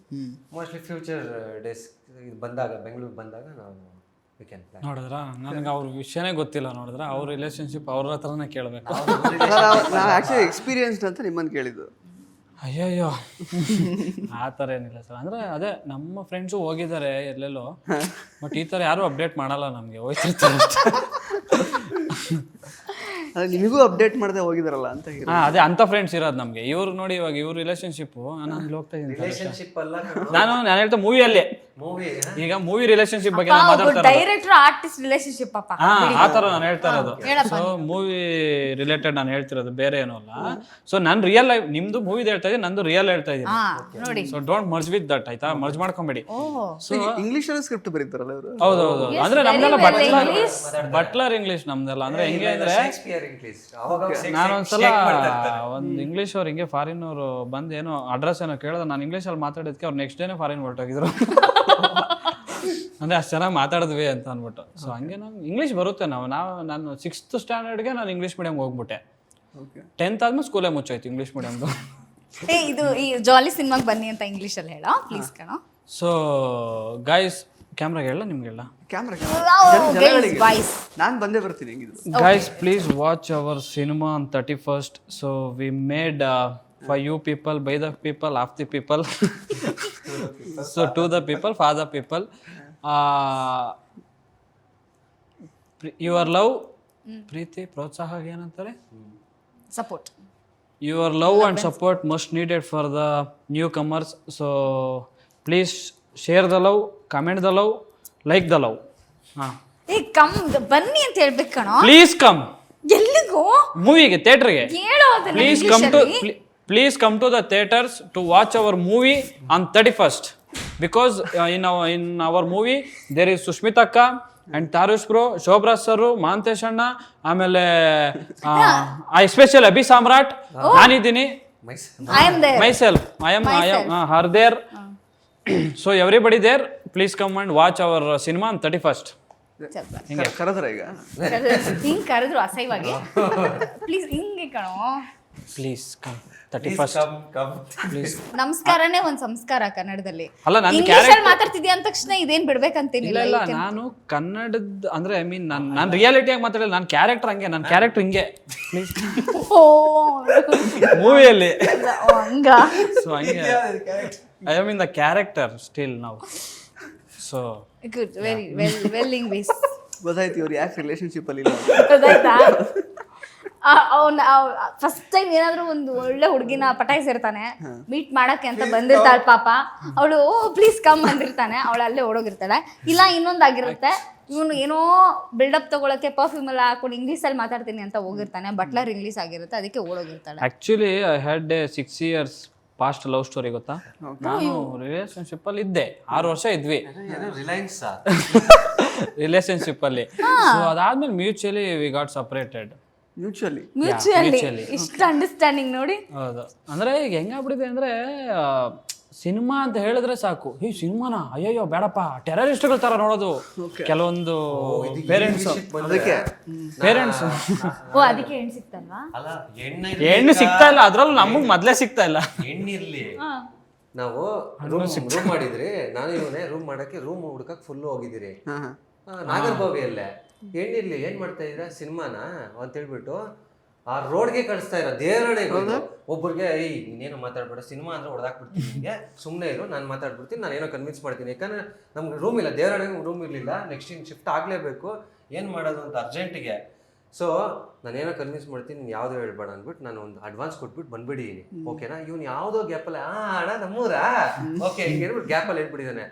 ಮೋಸ್ಟ್ಲಿ ಫ್ಯೂಚರ್ ಡೇಸ್ ಇದು ಬಂದಾಗ ಬೆಂಗಳೂರಿಗೆ ಬಂದಾಗ ನಾವು ವಿ ಕ್ಯಾನ್ ಪ್ಲಾನ್. ನೋಡಿದ್ರ ನನಗೆ ಅವ್ರ ವಿಷಯನೇ ಗೊತ್ತಿಲ್ಲ. ನೋಡಿದ್ರ ಅವ್ರ ರಿಲೇಶನ್ಶಿಪ್ ಅವ್ರ ಹತ್ರನೇ ಕೇಳಬೇಕು. ನಾವು ಆಕ್ಚುಲಿ ಎಕ್ಸ್ಪೀರಿಯನ್ಸ್ಡ್ ಅಂತ ನಿಮ್ಮನ್ನು ಕೇಳಿದ್ದು. ಅಯ್ಯಯ್ಯೋ ಆ ಥರ ಏನಿಲ್ಲ ಸರ್. ಅಂದರೆ ಅದೇ ನಮ್ಮ ಫ್ರೆಂಡ್ಸು ಹೋಗಿದ್ದಾರೆ ಎಲ್ಲೆಲ್ಲೋ, ಬಟ್ ಈ ಥರ ಯಾರೂ ಅಪ್ಡೇಟ್ ಮಾಡಲ್ಲ ನಮಗೆ, ಹೋಯ್ತಿರ್ತಾರೆ ಅಷ್ಟೇ. ಅದೇ ನಿಮಗೂ ಅಪ್ಡೇಟ್ ಮಾಡದೆ ಹೋಗಿದಾರಲ್ಲ ಅಂತ. ಹಾಂ, ಅದೇ ಅಂಥ ಫ್ರೆಂಡ್ಸ್ ಇರೋದು ನಮಗೆ. ಇವ್ರು ನೋಡಿ ಇವಾಗ ಇವ್ರ ರಿಲೇಶನ್ಶಿಪ್ಪು ನಾನು ಇಲ್ಲಿ ಹೋಗ್ತಾ ಇದ್ದೀನಿ. ರಿಲೇಶನ್ಶಿಪ್ ಅಲ್ಲ, ನಾನು ಹೇಳ್ತಾ ಮೂವಿಯಲ್ಲಿ ಮೂವಿ ಈಗ ಮೂವಿ ರಿಲೇಶನ್ಶಿಪ್ ಬಗ್ಗೆ ನಾನು ಮಾತಾಡ್ತಾ ಡೈರೆಕ್ಟರ್ ಆರ್ಟಿಸ್ಟ್ ರಿಲೇಶನ್ಶಿಪ್ ಪಾಪ. ಆ ಥರ ನಾನು ಹೇಳ್ತಾ ಇರೋದು. ಸೊ ಮೂವಿ ರಿಲೇಟೆಡ್ ನಾನು ಹೇಳ್ತಿರೋದು, ಬೇರೆ ಏನೂ ಅಲ್ಲ. ಸೊ ನಾನು ರಿಯಲ್ ಲೈಫ್, ನಿಮ್ದು ಮೂವಿದು ಹೇಳ್ತಾ ಇದ್ದೀನಿ, ನಂದು ರಿಯಲ್ ಹೇಳ್ತಾ ಇದ್ದೀನಿ. ನೋಡಿ, so don't merge with that, ಆಯ್ತಾ? ಮರ್ಜ್ ಮಾಡ್ಕೊಂಬೇಡಿ. ಸೊ ಇಂಗ್ಲಿಷ್ ಅಲ್ಲಿ ಸ್ಕ್ರಿಪ್ಟ್ ಬರೀತಾರಲ್ಲ ಇವರು? ಹೌದೌದು. ಅಂದ್ರೆ ನಮ್ದೆಲ್ಲ ಬಟ್ಲರ್ ಇಂಗ್ಲಿಷ್ ನಮ್ದೆಲ್ಲ. ಅಂದ್ರೆ ಹೆಂಗೆ ಅಂದ್ರೆ ನಾನೊಂದ್ಸಲ ಒಂದು ಇಂಗ್ಲಿಷ್ ಅವ್ರು ಹಿಂಗೆ ಫಾರಿನ್ ಅವರು ಬಂದು ಏನೋ ಅಡ್ರೆಸ್ ಏನೋ ಕೇಳಿದ್ರೆ ನಾನು ಇಂಗ್ಲೀಷ್ ಅಲ್ಲಿ ಮಾತಾಡಿದ್ಕೆ ಅವ್ರು ನೆಕ್ಸ್ಟ್ ಡೇನೇ ಫಾರಿನ್ ಹೊರಟೋಗಿದ್ರು. ಅಂದ್ರೆ ಅಷ್ಟು ಚೆನ್ನಾಗಿ ಮಾತಾಡಿದ್ವಿ ಅಂತ ಅಂದ್ಬಿಟ್ಟು. ಸೊ ಹಂಗೆ ನಮ್ಗೆ ಇಂಗ್ಲೀಷ್ ಬರುತ್ತೆ. ನಾನು 6th ಸ್ಟ್ಯಾಂಡರ್ಡ್ಗೆ ನಾನು ಇಂಗ್ಲೀಷ್ ಮೀಡಿಯಮ್ಗೆ ಹೋಗ್ಬಿಟ್ಟೆ. 10th ಆದ್ಮೇಲೆ ಸ್ಕೂಲೇ ಮುಚ್ಚಾಯ್ತು ಇಂಗ್ಲೀಷ್ ಮೀಡಿಯಮ್ದು. ಇದು ಈ ಜಾಲಿ ಸಿನಿಮಾಗೆ ಬನ್ನಿ ಅಂತ ಇಂಗ್ಲಿಷ್ ಅಲ್ಲಿ ಹೇಳೋ ಪ್ಲೀಸ್ ಕಣೋ. ಸೊ ಗೈಸ್, ಕ್ಯಾಮ್ರಾಗೆ ಹೇಳ ನಿಮ್ಗೆ ಹೇಳ ಕ್ಯಾಮ್ರಾ ವಾಯ್ಸ್ ನಾನು ಬಂದೇ ಬರ್ತೀನಿ ಹೆಂಗಿದ್ರು. Guys, please watch our cinema on 31st. So we made for you people, by the people, of the people. So to the people, for the people. Your love, ಪ್ರೀತಿ, ಪ್ರೋತ್ಸಾಹ ಏನಂತಾರೆ? Support. Your love and support must needed for the newcomers. So please share the love, comment the love, like the love. ಬನ್ನಿ ಅಂತ ಹೇಳ್ಬೇಕು ಕಣೋ. Please come. ಎಲ್ಲಿಗೂ? ಮೂವಿಗೆ, ಥಿಯೇಟರ್ಗೆ. ಹೇಳೋ ಅದನ್ನ. Please come to the theaters to watch our movie on 31st. Because in our movie there is Sushmita Akka and Tarush bro, Shobra sir, Mantesh Anna, ಆಮೇಲೆ special Abhi Samrat, ನಾನಿದ್ದೀನಿ, myself, I am her there. So everybody there, please come and watch our cinema on 31st. ಕರೆದ್ರ ಈಗ ಹಿಂಗ್ ಕರೆದ್ರು ಅಸಹ್ಯವಾಗಿ. Please ಹಿಂಗೆ ಕಣೋ. Please come 31st. Please. ನಮಸ್ಕಾರನೇ ಒಂದ್ ಸಂಸ್ಕಾರ ಕನ್ನಡದಲ್ಲಿ. ಅಲ್ಲ, ನಾನು ಇಂಗ್ಲಿಷಲ್ಲಿ ಮಾತಾಡ್ತಿದ್ಯಾ ಅಂದ ತಕ್ಷಣ ಇದೇನ್ ಬಿಡ್ಬೇಕಂತೇನಿಲ್ಲ. ಇಲ್ಲ, ನಾನು ಕನ್ನಡದ ಅಂದ್ರೆ ಐ ಮೀನ್ ನಾನು ರಿಯಾಲಿಟಿಯಾಗಿ ಮಾತಾಡಿಲ್ಲ. ನನ್ನ ಕ್ಯಾರೆಕ್ಟರ್ ಹಂಗೆ, ನನ್ನ ಕ್ಯಾರೆಕ್ಟರ್ ಹಿಂಗೆ. ಪ್ಲೀಸ್. ಮೂವಿಯಲ್ಲಿ ಹಂಗ. ಸೊ ಹಂಗೆ I am in the character still now. So good, very well English. ಗೊತ್ತಾಯ್ತು ಇವ್ರು ಯಾಕೆ ರಿಲೇಶನ್ಶಿಪ್ ಅಲ್ಲಿ ಇಲ್ಲ. ಗೊತ್ತಾಯ್ತಾ? ಫಸ್ಟ್ ಟೈಮ್ ಏನಾದ್ರೂ ಒಂದು ಒಳ್ಳೆ ಹುಡುಗಿನ ಪಟಾಯಿಸಿರ್ತಾನೆ, ಮೀಟ್ ಮಾಡಕ್ಕೆ ಅಂತ ಬಂದಿರ್ತಾಳೆ ಪಾಪ. ಅವಳು ಪ್ಲೀಸ್ ಕಮ್ ಅಂದಿರ್ತಾನೆ, ಅವಳು ಅಲ್ಲೇ ಓಡೋಗಿರ್ತಾಳೆ. ಇಲ್ಲ ಇನ್ನೊಂದಾಗಿರುತ್ತೆ, ಇವನು ಏನೋ ಬಿಲ್ಡಪ್ ತಗೊಳಕ್ಕೆ ಪರ್ಫ್ಯೂಮ್ ಎಲ್ಲ ಹಾಕೊಂಡು ಇಂಗ್ಲೀಷಲ್ಲಿ ಮಾತಾಡ್ತೀನಿ ಅಂತ ಹೋಗಿರ್ತಾನೆ. ಬಟ್ಲರ್ ಇಂಗ್ಲೀಷ್ ಆಗಿರುತ್ತೆ, ಅದಕ್ಕೆ ಓಡೋಗಿರ್ತಾಳೆ. Actually I had 6 years past love story. ಗೊತ್ತಾ, ನಾನು ರಿಲೇಶನ್ಶಿಪ್ ಅಲ್ಲಿ ಇದ್ದೆ, 6 ವರ್ಷ ಇದ್ವಿ ರಿಲೇಶನ್ಶಿಪ್ ಅಲ್ಲಿ. ಸೊ ಅದಾದ್ಮೇಲೆ mutually we got separated. Mutually ಇಷ್ಟು ಅಂಡರ್ಸ್ಟ್ಯಾಂಡಿಂಗ್ ನೋಡಿ. ಹೌದು. ಅಂದ್ರೆ ಈಗ ಹೆಂಗಾಗ್ಬಿಟ್ಟಿದೆ ಅಂದ್ರೆ ಸಿನಿಮಾ ಅಂತ ಹೇಳಿದ್ರೆ ಸಾಕು, ಈ ಸಿನಿಮಾನ ಅಯ್ಯಯ್ಯೋ ಬೇಡಪ್ಪ, ಟೆರರಿಸ್ಟ್ಗಳ ತರ ನೋಡೋದು ಕೆಲವೊಂದು ಪೇರೆಂಟ್ಸ್. ಅದಕ್ಕೆ ಓ ಅದಕ್ಕೆ ಹೆಣ್ಣು ಸಿಗ್ತಲ್ವಾ? ಹೆಣ್ಣು ಸಿಗ್ತಾ ಇಲ್ಲ, ಅದ್ರಲ್ಲೂ ನಮಗ್ ಮೊದ್ಲೇ ಸಿಗ್ತಾ ಇಲ್ಲ. ಹೆಣ್ಣಿರ್ಲಿ, ನಾವು ರೂಮ್ ಮಾಡಿದ್ರಿ, ನಾನು ಇವನೇ ರೂಮ್ ಮಾಡಕ್ಕೆ ರೂಮ್ ಹುಡ್ಕಕ್ ಫುಲ್ ಹೋಗಿದ್ದೀರಿ ನಾಗರಬಾವಿಯಲ್ಲೇ. ಹೆಣ್ಣಿರ್ಲಿ, ಏನ್ ಮಾಡ್ತಾ ಇದ್ರ ಸಿನಿಮಾನ ಅಂತ ಹೇಳ್ಬಿಟ್ಟು ಆ ರೋಡ್ಗೆ ಕಳಿಸ್ತಾ ಇರೋ ದೇವರಡೆಗೆ. ಒಬ್ಬರಿಗೆ ನೀನೇನು ಮಾತಾಡ್ಬೇಡ, ಸಿನಿಮಾ ಅಂದ್ರೆ ಹೊಡೆದಾಕ್ಬಿಡ್ತೀನಿ, ನಿಮಗೆ ಸುಮ್ಮನೆ ಇರು, ನಾನು ಮಾತಾಡ್ಬಿಡ್ತೀನಿ, ನಾನು ಏನೋ ಕನ್ವಿನ್ಸ್ ಮಾಡ್ತೀನಿ. ಯಾಕಂದ್ರೆ ನಮ್ಗೆ ರೂಮ್ ಇಲ್ಲ, ದೇವರಡೆಗೆ ರೂಮ್ ಇರಲಿಲ್ಲ, ನೆಕ್ಸ್ಟ್ ಇನ್ ಶಿಫ್ಟ್ ಆಗಲೇಬೇಕು, ಏನು ಮಾಡೋದು ಅಂತ ಅರ್ಜೆಂಟಿಗೆ. ಸೊ ನಾನೇನೋ ಕನ್ವಿನ್ಸ್ ಮಾಡ್ತೀನಿ, ನೀನು ಯಾವುದೋ ಹೇಳ್ಬೇಡ ಅಂದ್ಬಿಟ್ಟು ನಾನು ಒಂದು ಅಡ್ವಾನ್ಸ್ ಕೊಟ್ಬಿಟ್ಟು ಬಂದ್ಬಿಟ್ಟಿದ್ದೀನಿ. ಓಕೆನಾ? ಇವ್ನು ಯಾವುದೋ ಗ್ಯಾಪಲ್ಲಿ ಅಣ್ಣ ನಮ್ಮೂರಾ ಓಕೆ ಹಿಂಗೆ ಹೇಳ್ಬಿಟ್ಟು ಗ್ಯಾಪಲ್ಲಿ ಹೇಳ್ಬಿಟ್ಟಿದ್ದಾನೆ,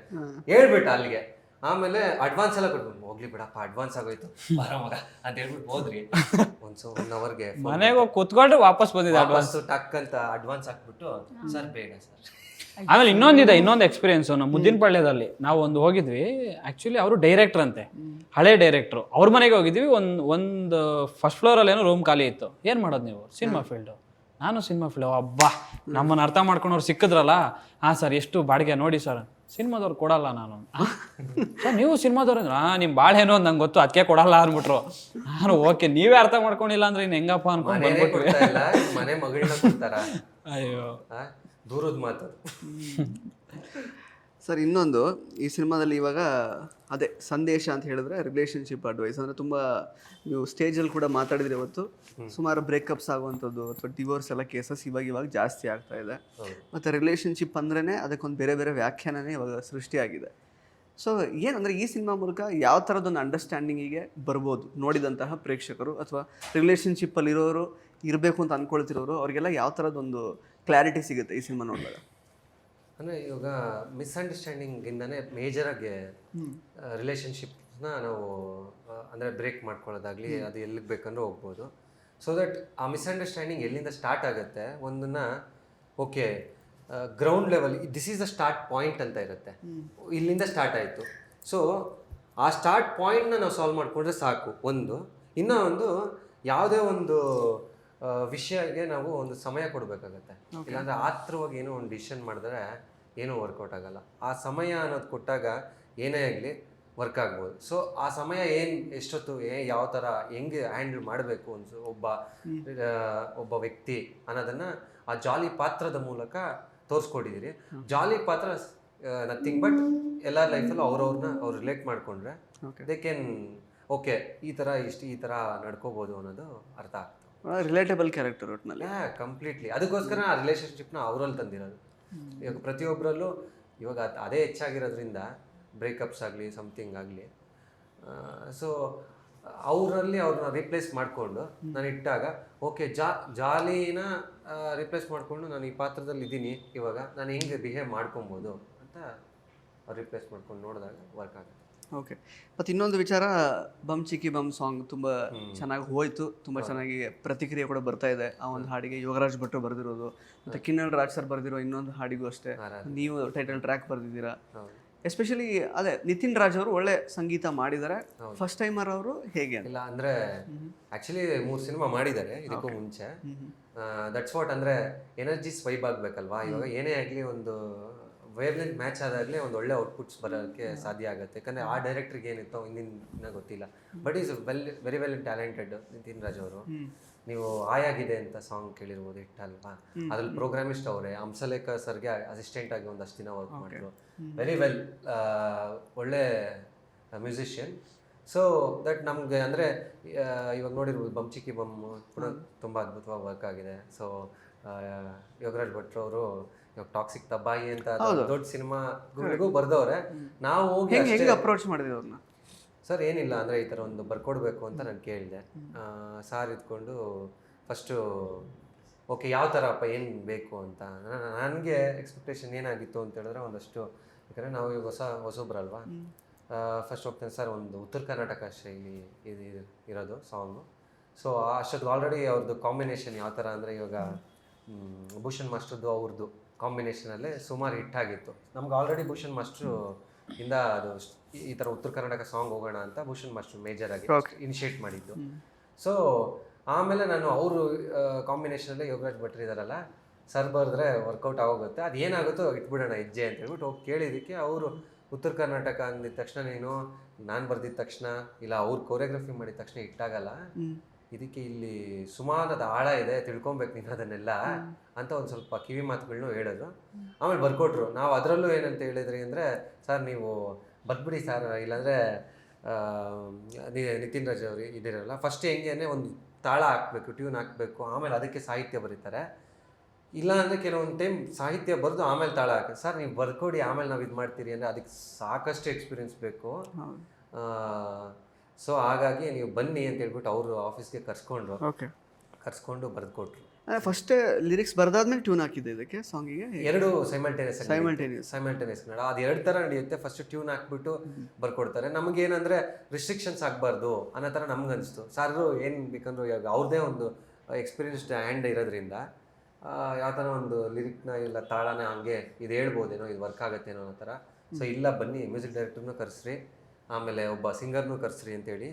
ಹೇಳ್ಬಿಟ್ಟು ಅಲ್ಲಿಗೆ. ಆಮೇಲೆ ಅಡ್ವಾನ್ಸ್ ಎಲ್ಲ ಕೊಟ್ಬಿಟ್ಟು ಹೋಗ್ಲಿ ಬಿಡಪ್ಪ ಅಡ್ವಾನ್ಸ್ ಆಗೋಯ್ತು ಬರ ಮಗ ಅಂತ ಹೇಳ್ಬಿಟ್ಟು ಹೋದ್ರಿ ಒನ್ ಅವರ್ಗೆ ಮನೆಗೆ ಹೋಗಿ ಕುತ್ಕೊಂಡ್ರೆ ವಾಪಸ್ ಬಂದಿದೆ ಅಡ್ವಾನ್ಸ್. ಟಕ್ ಅಂತ ಅಡ್ವಾನ್ಸ್ ಹಾಕ್ಬಿಟ್ಟು ಸರ್ ಬೇಡ ಸರ್. ಆಮೇಲೆ ಇನ್ನೊಂದು ಎಕ್ಸ್ಪೀರಿಯನ್ಸ್ ನಮ್ಮ ಮುದ್ದಿನಪಾಳ್ಯದಲ್ಲಿ ನಾವು ಒಂದು ಹೋಗಿದ್ವಿ. ಆಕ್ಚುಲಿ ಅವರು ಡೈರೆಕ್ಟರ್ ಅಂತೆ, ಹಳೆ ಡೈರೆಕ್ಟ್ರು. ಅವ್ರ ಮನೆಗೆ ಹೋಗಿದ್ವಿ. ಒಂದು ಫಸ್ಟ್ ಫ್ಲೋರಲ್ಲಿ ಏನೋ ರೂಮ್ ಖಾಲಿ ಇತ್ತು. ಏನು ಮಾಡೋದು ನೀವು? Cinema field. ನಾನು ಸಿನಿಮಾ ಫೀಲ್ಡು. ಅಬ್ಬಾ, ನಮ್ಮನ್ನು ಅರ್ಥ ಮಾಡ್ಕೊಂಡವ್ರು ಸಿಕ್ಕಿದ್ರಲ್ಲ. ಹಾಂ ಸರ್, ಎಷ್ಟು ಬಾಡಿಗೆ ನೋಡಿ ಸರ್. ಸಿನಿಮಾದವ್ರು ಕೊಡಲ್ಲ ನಾನು. ಸರ್ ನೀವು ಸಿನಿಮಾದವ್ರು ಅಂದ್ರೆ ನಿಮ್ಮ ಬಾಳೇನೋ ಅಂತ ನಂಗೆ ಗೊತ್ತು, ಅದಕ್ಕೆ ಕೊಡಲ್ಲ ಅಂದ್ಬಿಟ್ರು. ನಾನು ಓಕೆ, ನೀವೇ ಅರ್ಥ ಮಾಡ್ಕೊಂಡಿಲ್ಲ ಅಂದ್ರೆ ಇನ್ನು ಹೆಂಗಪ್ಪ ಅನ್ಕೊಂಡು ಬಂದ್ಬಿಟ್ವಿ. ಮನೆ ಮಗಳನ್ನ ಕೊಡ್ತಾರ? ಅಯ್ಯೋ, ದೂರದ ಮಾತು. ಸರ್ ಇನ್ನೊಂದು, ಈ ಸಿನಿಮಾದಲ್ಲಿ ಇವಾಗ ಅದೇ ಸಂದೇಶ ಅಂತ ಹೇಳಿದ್ರೆ ರಿಲೇಷನ್ಶಿಪ್ ಅಡ್ವೈಸ್ ಅಂದರೆ ತುಂಬ ನೀವು ಸ್ಟೇಜಲ್ಲಿ ಕೂಡ ಮಾತಾಡಿದ್ರೆ ಇವತ್ತು ಸುಮಾರು ಬ್ರೇಕಪ್ಸ್ ಆಗುವಂಥದ್ದು ಅಥವಾ ಡಿವೋರ್ಸ್ ಎಲ್ಲ ಕೇಸಸ್ ಇವಾಗ ಜಾಸ್ತಿ ಆಗ್ತಾ ಇದೆ. ಮತ್ತು ರಿಲೇಷನ್ಶಿಪ್ ಅಂದ್ರೇ ಅದಕ್ಕೊಂದು ಬೇರೆ ಬೇರೆ ವ್ಯಾಖ್ಯಾನನೇ ಇವಾಗ ಸೃಷ್ಟಿಯಾಗಿದೆ. ಸೊ ಏನಂದರೆ ಈ ಸಿನಿಮಾ ಮೂಲಕ ಯಾವ ಥರದೊಂದು ಅಂಡರ್ಸ್ಟ್ಯಾಂಡಿಂಗಿಗೆ ಬರ್ಬೋದು ನೋಡಿದಂತಹ ಪ್ರೇಕ್ಷಕರು, ಅಥವಾ ರಿಲೇಷನ್ಶಿಪ್ಪಲ್ಲಿರೋರು ಇರಬೇಕು ಅಂತ ಅಂದ್ಕೊಳ್ತಿರೋರು ಅವ್ರಿಗೆಲ್ಲ ಯಾವ ಥರದೊಂದು ಕ್ಲಾರಿಟಿ ಸಿಗುತ್ತೆ ಈ ಸಿನಿಮಾ ನೋಡಿದಾಗ? ಅಂದರೆ ಇವಾಗ ಮಿಸ್ಅಂಡರ್ಸ್ಟ್ಯಾಂಡಿಂಗಿಂದನೇ ಮೇಜರಾಗಿ ರಿಲೇಷನ್ಶಿಪ್ನ ನಾವು ಅಂದರೆ ಬ್ರೇಕ್ ಮಾಡ್ಕೊಳ್ಳೋದಾಗಲಿ, ಅದು ಎಲ್ಲಿಗೆ ಬೇಕಂದ್ರೂ ಹೋಗ್ಬೋದು. ಸೊ ದಟ್ ಆ ಮಿಸ್ಅಂಡರ್ಸ್ಟ್ಯಾಂಡಿಂಗ್ ಎಲ್ಲಿಂದ ಸ್ಟಾರ್ಟ್ ಆಗುತ್ತೆ, ಒಂದನ್ನು okay ground level, this is the start point ಅಂತ ಇರುತ್ತೆ. ಇಲ್ಲಿಂದ ಸ್ಟಾರ್ಟ್ ಆಯಿತು. ಸೊ ಆ ಸ್ಟಾರ್ಟ್ ಪಾಯಿಂಟ್ನ ನಾವು ಸಾಲ್ವ್ ಮಾಡಿಕೊಂಡ್ರೆ ಸಾಕು. ಇನ್ನೂ ಒಂದು ಯಾವುದೇ ಒಂದು ವಿಷಯಕ್ಕೆ ನಾವು ಒಂದು ಸಮಯ ಕೊಡಬೇಕಾಗತ್ತೆ. ಇಲ್ಲಾಂದರೆ ಆತ್ರವಾಗಿ ಏನೋ ಒಂದು ಡಿಸಿಷನ್ ಮಾಡಿದ್ರೆ ಏನೂ ವರ್ಕೌಟ್ ಆಗಲ್ಲ. ಆ ಸಮಯ ಅನ್ನೋದು ಕೊಟ್ಟಾಗ ಏನೇ ಆಗಲಿ ವರ್ಕ್ ಆಗ್ಬೋದು. ಸೊ ಆ ಸಮಯ ಎಷ್ಟೊತ್ತು ಯಾವ ಥರ ಹೆಂಗೆ ಹ್ಯಾಂಡಲ್ ಮಾಡಬೇಕು ಒಬ್ಬ ವ್ಯಕ್ತಿ ಅನ್ನೋದನ್ನು ಆ ಜಾಲಿ ಪಾತ್ರದ ಮೂಲಕ ತೋರಿಸ್ಕೊಟ್ಟಿದ್ದೀರಿ. ಜಾಲಿ ಪಾತ್ರ ನಥಿಂಗ್ ಬಟ್ ಎಲ್ಲ ಲೈಫಲ್ಲೂ ಅವ್ರು ರಿಲೇಟ್ ಮಾಡಿಕೊಂಡ್ರೆ ದೇ ಕ್ಯಾನ್ ಓಕೆ ಈ ಥರ ನಡ್ಕೋಬೋದು ಅನ್ನೋದು ಅರ್ಥ ಆಗ್ತದೆ. ರಿಲೇಟಬಲ್ ಕ್ಯಾರೆಕ್ಟರ್ ಒಟ್ಟಿನಲ್ಲಿ. ಕಂಪ್ಲೀಟ್ಲಿ. ಅದಕ್ಕೋಸ್ಕರ ಆ ರಿಲೇಷನ್ಶಿಪ್ನ ಅವರಲ್ಲಿ ತಂದಿರೋದು. ಇವಾಗ ಪ್ರತಿಯೊಬ್ಬರಲ್ಲೂ ಇವಾಗ ಅದೇ ಹೆಚ್ಚಾಗಿರೋದ್ರಿಂದ ಬ್ರೇಕಪ್ಸ್ ಆಗಲಿ ಸಮಥಿಂಗ್ ಆಗಲಿ, ಸೊ ಅವರಲ್ಲಿ ಅವ್ರನ್ನ ರಿಪ್ಲೇಸ್ ಮಾಡಿಕೊಂಡು ನಾನು ಇಟ್ಟಾಗ ಓಕೆ ಜಾಲಿನ ರಿಪ್ಲೇಸ್ ಮಾಡಿಕೊಂಡು ನಾನು ಈ ಪಾತ್ರದಲ್ಲಿ ಇದ್ದೀನಿ, ಇವಾಗ ನಾನು ಹೆಂಗೆ ಬಿಹೇವ್ ಮಾಡ್ಕೊಬೋದು ಅಂತ ರಿಪ್ಲೇಸ್ ಮಾಡ್ಕೊಂಡು ನೋಡಿದಾಗ ವರ್ಕ್ ಆಗುತ್ತೆ. ಓಕೆ. ಮತ್ತು ಇನ್ನೊಂದು ವಿಚಾರ, ಬಮ್ ಚಿಕ್ಕಿ ಬಮ್ ಸಾಂಗ್ ತುಂಬ ಚೆನ್ನಾಗಿ ಹೋಯಿತು, ತುಂಬ ಚೆನ್ನಾಗಿ ಪ್ರತಿಕ್ರಿಯೆ ಕೂಡ ಬರ್ತಾ ಇದೆ ಆ ಒಂದು ಹಾಡಿಗೆ. ಯೋಗರಾಜ್ ಭಟ್ರು ಬರೆದಿರೋದು, ಮತ್ತು ಕಿನ್ನಲ್ ರಾಜ್ ಸರ್ ಬರೆದಿರೋ ಇನ್ನೊಂದು ಹಾಡಿಗೂ ಅಷ್ಟೇ ನೀವು ಟೈಟಲ್ ಟ್ರ್ಯಾಕ್ ಬರೆದಿದ್ದೀರಾ. ಎಸ್ಪೆಷಲಿ ಅದೇ ನಿತಿನ್ ರಾಜ್ ಅವರು ಒಳ್ಳೆ ಸಂಗೀತ ಮಾಡಿದ್ದಾರೆ. ಫಸ್ಟ್ ಟೈಮರ್ ಅವರು ಹೇಗೆ ಇಲ್ಲ ಅಂದರೆ ಆ್ಯಕ್ಚುಲಿ 3 ಸಿನಿಮಾ ಮಾಡಿದ್ದಾರೆ ಇದಕ್ಕೂ ಮುಂಚೆ. ದಟ್ಸ್ ವಾಟ್, ಅಂದರೆ ಎನರ್ಜಿಸ್ ವೈಬ್ ಆಗಬೇಕಲ್ವಾ. ಇವಾಗ ಏನೇ ಆಗಲಿ ಒಂದು ವೇವ್ಲೆಂತ್ ಮ್ಯಾಚ್ ಆದಾಗಲೇ ಒಂದು ಒಳ್ಳೆ ಔಟ್ಪುಟ್ಸ್ ಬರೋಕ್ಕೆ ಸಾಧ್ಯ ಆಗುತ್ತೆ. ಯಾಕಂದರೆ ಆ ಡೈರೆಕ್ಟ್ರಿಗೆ ಏನಿತ್ತೋ ಇನ್ನೂ ಗೊತ್ತಿಲ್ಲ, but is very well talented Nitin Raj ಅವರು. ನೀವು ಆಯಾಗಿದೆ ಅಂತ ಸಾಂಗ್ ಕೇಳಿರ್ಬೋದು, ಇಟ್ಟಲ್ವಾ, ಅದ್ರಲ್ಲಿ ಪ್ರೋಗ್ರಾಮಿಸ್ಟ್ ಅವರೇ. ಹಂಸಲೇಖ ಸರ್ಗೆ ಅಸಿಸ್ಟೆಂಟ್ ಆಗಿ ಒಂದಷ್ಟು ದಿನ ವರ್ಕ್ ಮಾಡಿದ್ರು. ವೆರಿ ವೆಲ್, ಒಳ್ಳೆ ಮ್ಯೂಸಿಷಿಯನ್. ಸೊ ದಟ್ ನಮಗೆ ಅಂದರೆ ಇವಾಗ ನೋಡಿರ್ಬೋದು ಬಮ್ ಚಿಕ್ಕಿ ಬಮ್ ಕೂಡ ತುಂಬ ಅದ್ಭುತವಾಗಿ ವರ್ಕ್ ಆಗಿದೆ. ಸೊ ಯೋಗರಾಜ್ ಭಟ್ರು ಅವರು ಇವಾಗ ಟಾಕ್ಸಿಕ್ ತಬ್ಬಾಯಿ ಅಂತ ದೊಡ್ಡ ಸಿನಿಮಾಗಳಿಗೂ ಬರ್ದವ್ರೆ. ನಾವು ಹೋಗಿ ಹೆಂಗೆ ಅಪ್ರೋಚ್ ಮಾಡಿದ್ವಿ ಅವ್ರನ್ನ? ಸರ್ ಏನಿಲ್ಲ ಅಂದರೆ ಈ ಥರ ಒಂದು ಬರ್ಕೊಡ್ಬೇಕು ಅಂತ ನಾನು ಕೇಳಿದೆ. ಸಾರ್ ಇದ್ಕೊಂಡು ಫಸ್ಟು ಓಕೆ ಯಾವ ಥರಪ್ಪ ಏನು ಬೇಕು ಅಂತ ನನಗೆ ಎಕ್ಸ್ಪೆಕ್ಟೇಷನ್ ಏನಾಗಿತ್ತು ಅಂತ ಹೇಳಿದ್ರೆ ಒಂದಷ್ಟು, ಯಾಕಂದರೆ ನಾವು ಈಗ ಹೊಸೊಬ್ರಲ್ವಾ. ಫಸ್ಟ್ ಹೋಗ್ತೇನೆ ಸರ್, ಒಂದು ಉತ್ತರ ಕರ್ನಾಟಕ ಶೈಲಿ ಇರೋದು ಸಾಂಗು. ಸೊ ಅಷ್ಟೊತ್ತಿಗೆ ಆಲ್ರೆಡಿ ಅವ್ರದ್ದು ಕಾಂಬಿನೇಷನ್ ಯಾವ ಥರ ಅಂದರೆ ಇವಾಗ ಭೂಷಣ್ ಮಾಸ್ಟರ್ದು ಅವ್ರದ್ದು ಕಾಂಬಿನೇಷನಲ್ಲೇ ಸುಮಾರು ಹಿಟ್ಟಾಗಿತ್ತು. ನಮ್ಗೆ ಆಲ್ರೆಡಿ ಭೂಷಣ್ ಮಾಸ್ಟ್ರು ಇಂದ ಅದು ಈ ಥರ ಉತ್ತರ ಕರ್ನಾಟಕ ಸಾಂಗ್ ಹೋಗೋಣ ಅಂತ ಭೂಷಣ್ ಮಾಸ್ಟರ್ ಮೇಜರ್ ಆಗಿ ಇನಿಷಿಯೇಟ್ ಮಾಡಿದ್ದು. ಸೊ ಆಮೇಲೆ ನಾನು ಅವರು ಕಾಂಬಿನೇಷನಲ್ಲೇ ಯೋಗರಾಜ್ ಭಟ್ರು ಇದ್ದಾರಲ್ಲ, ಸರ್ ಬರೆದ್ರೆ ವರ್ಕೌಟ್ ಆಗೋಗುತ್ತೆ, ಅದು ಏನಾಗುತ್ತೋ ಇಟ್ಬಿಡೋಣ ಹೆಜ್ಜೆ ಅಂತ ಹೇಳ್ಬಿಟ್ಟು ಹೋಗಿ ಕೇಳಿದ್ದಕ್ಕೆ ಅವರು ಉತ್ತರ ಕರ್ನಾಟಕ ಅಂದಿದ ತಕ್ಷಣ ನೀನು ನಾನು ಬರ್ದಿದ್ದ ತಕ್ಷಣ ಇಲ್ಲ ಅವ್ರು ಕೊರಿಯೋಗ್ರಫಿ ಮಾಡಿದ ತಕ್ಷಣ ಇಟ್ಟಾಗಲ್ಲ, ಇದಕ್ಕೆ ಇಲ್ಲಿ ಸುಮಾರದ ಆಳ ಇದೆ, ತಿಳ್ಕೊಬೇಕು ನೀನು ಅದನ್ನೆಲ್ಲ ಅಂತ ಒಂದು ಸ್ವಲ್ಪ ಕಿವಿ ಮಾತುಗಳನ್ನೂ ಹೇಳಿದ್ರು. ಆಮೇಲೆ ಬರ್ಕೊಟ್ರು. ನಾವು ಅದರಲ್ಲೂ ಏನಂತ ಹೇಳಿದ್ರಿ ಅಂದರೆ, ಸರ್ ನೀವು ಬರ್ಬಿಡಿ ಸರ್, ಇಲ್ಲಾಂದರೆ ನಿತಿನ್ ರಾಜ್ ಅವರು ಇದಿರಲ್ಲ, ಫಸ್ಟ್ ಹೆಂಗೆ ಒಂದು ತಾಳ ಹಾಕಬೇಕು, ಟ್ಯೂನ್ ಹಾಕಬೇಕು, ಆಮೇಲೆ ಅದಕ್ಕೆ ಸಾಹಿತ್ಯ ಬರೀತಾರೆ. ಇಲ್ಲ ಅಂದರೆ ಕೆಲವೊಂದು ಟೈಮ್ ಸಾಹಿತ್ಯ ಬರೆದು ಆಮೇಲೆ ತಾಳ ಹಾಕಿ, ಸರ್ ನೀವು ಬರ್ಕೊಡಿ ಆಮೇಲೆ ನಾವು ಇದು ಮಾಡ್ತೀರಿ ಅಂದರೆ ಅದಕ್ಕೆ ಸಾಕಷ್ಟು ಎಕ್ಸ್ಪೀರಿಯನ್ಸ್ ಬೇಕು. ಸೊ ಹಾಗಾಗಿ ನೀವು ಬನ್ನಿ ಅಂತ ಹೇಳ್ಬಿಟ್ಟು ಅವರು ಆಫೀಸ್ಗೆ ಕರ್ಸ್ಕೊಂಡ್ರು. ಕರ್ಸ್ಕೊಂಡು ಬರೆದು ಕೊಟ್ರು. ಫಸ್ಟ್ ಲಿರಿಕ್ಸ್ ಬರ್ದಾದ್ಮೇಲೆ ಟ್ಯೂನ್ ಹಾಕಿದ್ದೆ ಇದಕ್ಕೆ ಸಾಂಗಿಗೆ? ಎರಡು ಸೈಮಲ್ಟೇನಿಯಸ್ ಸೈಮಲ್ಟೇನಿಯಸ್ ಕನ್ನಡ. ಅದು ಎರಡು ಥರ ನಡೆಯುತ್ತೆ. ಫಸ್ಟ್ ಟ್ಯೂನ್ ಹಾಕ್ಬಿಟ್ಟು ಬರ್ಕೊಡ್ತಾರೆ. ನಮಗೇನಂದರೆ ರಿಸ್ಟ್ರಿಕ್ಷನ್ಸ್ ಆಗಬಾರ್ದು ಅನ್ನೋ ಥರ ನಮ್ಗೆ ಅನಿಸ್ತು. ಸಾರು ಏನು ಬೇಕಂದ್ರು ಇವಾಗ ಅವ್ರದ್ದೇ ಒಂದು ಎಕ್ಸ್ಪೀರಿಯನ್ಸ್ಡ್ ಹ್ಯಾಂಡ್ ಇರೋದ್ರಿಂದ ಯಾವ ಥರ ಒಂದು ಲಿರಿಕ್ನ ಇಲ್ಲ ತಾಳನ ಹಂಗೆ ಇದು ಹೇಳ್ಬೋದೇನೋ, ಇದು ವರ್ಕ್ ಆಗುತ್ತೇನೋ ಅನ್ನೋ ಥರ. ಸೊ ಇಲ್ಲ ಬನ್ನಿ ಮ್ಯೂಸಿಕ್ ಡೈರೆಕ್ಟರ್ನೂ ಕರೆಸ್ರಿ, ಆಮೇಲೆ ಒಬ್ಬ ಸಿಂಗರ್ನೂ ಕರೆಸ್ರಿ ಅಂತೇಳಿ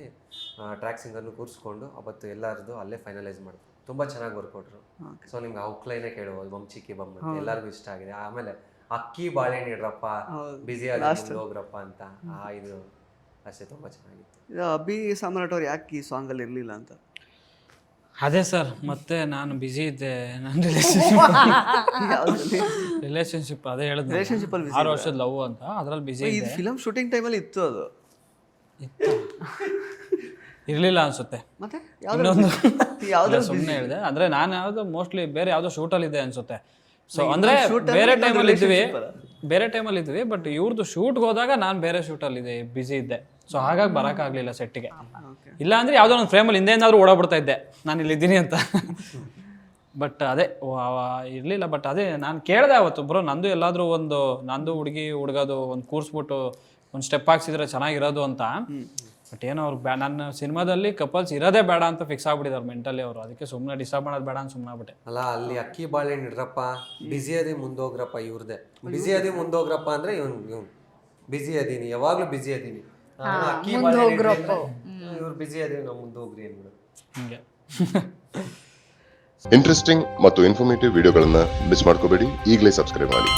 ಟ್ರ್ಯಾಕ್ ಸಿಂಗರ್ನು ಕೂರಿಸ್ಕೊಂಡು ಅವತ್ತು ಎಲ್ಲರದು ಅಲ್ಲೇ ಫೈನಲೈಸ್ ಮಾಡಿದ್ರು. ತುಂಬ ಚೆನ್ನಾಗಿ ಬರ್ಕೊಟ್ರು. ಸೊ ನಿಮ್ಗೆ ಔಟ್ಲೈನೇ ಕೇಳ್ಬೋದು, ಬಂಚಿಕ್ಕಿ ಬಮ್ಮ ಅಂತ ಎಲ್ಲರಿಗೂ ಇಷ್ಟ ಆಗಿದೆ. ಆಮೇಲೆ ಅಕ್ಕಿ ಬಾಳೆಹಣ್ಣು ಇಡ್ರಪ್ಪ, ಬಿಸಿ ಆಗಿ ಹೋಗ್ರಪ್ಪ ಅಂತ ಇದು ಅಷ್ಟೇ ತುಂಬ ಚೆನ್ನಾಗಿತ್ತು. ಅಭಿ ಸಾಮ್ರಾಟ್ ಅವ್ರು ಯಾಕೆ ಈ ಸಾಂಗಲ್ಲಿ ಇರಲಿಲ್ಲ ಅಂತ? ಅದೇ ಸರ್, ಮತ್ತೆ ನಾನು ಬ್ಯುಸಿ ಇದ್ದೆ. ನನ್ನ ರಿಲೇಶನ್ಶಿಪ್ ಅದೇ ಹೇಳಿದ್, Relationship ಅಲ್ಲಿ busy 6 ವರ್ಷದ ಲವ್ ಅಂತ, ಅದ್ರಲ್ಲಿ ಬ್ಯುಸಿ ಇದು ಇದ್ದೆ. ಫಿಲಮ್ ಶೂಟಿಂಗ್ ಟೈಮಲ್ಲಿ ಇತ್ತು ಅದು? ಇರಲಿಲ್ಲ ಅನ್ಸುತ್ತೆ. ಮತ್ತೆ ಇನ್ನೊಂದು ಯಾವ್ದು ಸುಮ್ಮನೆ ಹೇಳಿದೆ. ಅಂದ್ರೆ ನಾನು ಯಾವ್ದೋ ಮೋಸ್ಟ್ಲಿ ಬೇರೆ ಯಾವುದೋ ಶೂಟಲ್ಲಿ ಇದೆ ಅನ್ಸುತ್ತೆ. ಸೊ ಅಂದ್ರೆ ಬೇರೆ ಟೈಮಲ್ಲಿ ಇದ್ವಿ, ಬಟ್ ಇವ್ರದ್ದು ಶೂಟ್ಗೆ ಹೋದಾಗ ನಾನು ಬೇರೆ ಶೂಟಲ್ಲಿ ಇದೆ ಬ್ಯುಸಿ ಇದ್ದೆ. ಸೊ ಹಾಗಾಗಿ ಬರೋಕ್ಕಾಗಲಿಲ್ಲ ಸೆಟ್ಟಿಗೆ. ಇಲ್ಲ ಅಂದ್ರೆ ಯಾವುದೋ ಒಂದು ಫ್ರೇಮಲ್ಲಿ ಹಿಂದೆ ಏನಾದ್ರು ಓಡಾಡ್ಬಿಡ್ತಾ ಇದ್ದೆ ನಾನು ಇಲ್ಲಿದ್ದೀನಿ ಅಂತ. ಬಟ್ ಅದೇ ಇರಲಿಲ್ಲ. ಬಟ್ ಅದೇ ನಾನು ಕೇಳಿದೆ ಅವತ್ತು, ಬ್ರೋ ನಂದು ಎಲ್ಲಾದರೂ ಒಂದು ನಂದು ಹುಡುಗದು ಒಂದು ಕೂರಿಸ್ಬಿಟ್ಟು ಒಂದು ಸ್ಟೆಪ್ ಹಾಕ್ಸಿದ್ರೆ ಚೆನ್ನಾಗಿರೋದು ಅಂತ. ಬಟ್ ಏನೋ ಅವ್ರು ನನ್ನ ಸಿನಿಮಾದಲ್ಲಿ ಕಪಲ್ಸ್ ಇರೋದೇ ಬೇಡ ಅಂತ ಫಿಕ್ಸ್ ಆಗ್ಬಿಟ್ಟಿದ್ದಾರೆ ಮೆಂಟಲಿ ಅವರು. ಅದಕ್ಕೆ ಸುಮ್ಮನೆ ಡಿಸ್ಟರ್ಬ್ ಮಾಡೋದು ಬೇಡ ಅಂತ ಸುಮ್ಮನೆ ಆಗ್ಬಿಟ್ಟೆ. ಅಲ್ಲ ಅಲ್ಲಿ ಅಕ್ಕಿ ಬಾಳೆಹಣ್ಣು ಇಡ್ರಪ್ಪ, ಬಿಸಿ ಅದಿ ಮುಂದೋಗ್ರಪ್ಪ ಇವ್ರದೇ. ಬಿಸಿ ಅದಿ ಮುಂದೋಗ್ರಪ್ಪ ಅಂದ್ರೆ ಇವ್ನು ಬಿಸಿ ಅದೀನಿ, ಯಾವಾಗ್ಲೂ ಬಿಸಿ ಅದೀನಿ, ಅಕ್ಕಿ ಬಾಳೆಹಣ್ಣು ಇವ್ರು ಬಿಸಿ ಅದೀವಿ, ನಾವು ಮುಂದೋಗ್ರಿ ಅಂದ್ಬಿಡು ಹಿಂಗೆ. ಇಂಟ್ರೆಸ್ಟಿಂಗ್ ಮತ್ತು ಇನ್ಫಾರ್ಮೇಟಿವ್ ವಿಡಿಯೋಗಳನ್ನು ಮಿಸ್ ಮಾಡ್ಕೋಬೇಡಿ. ಈಗಲೇ ಸಬ್ಸ್ಕ್ರೈಬ್ ಮಾಡಿ.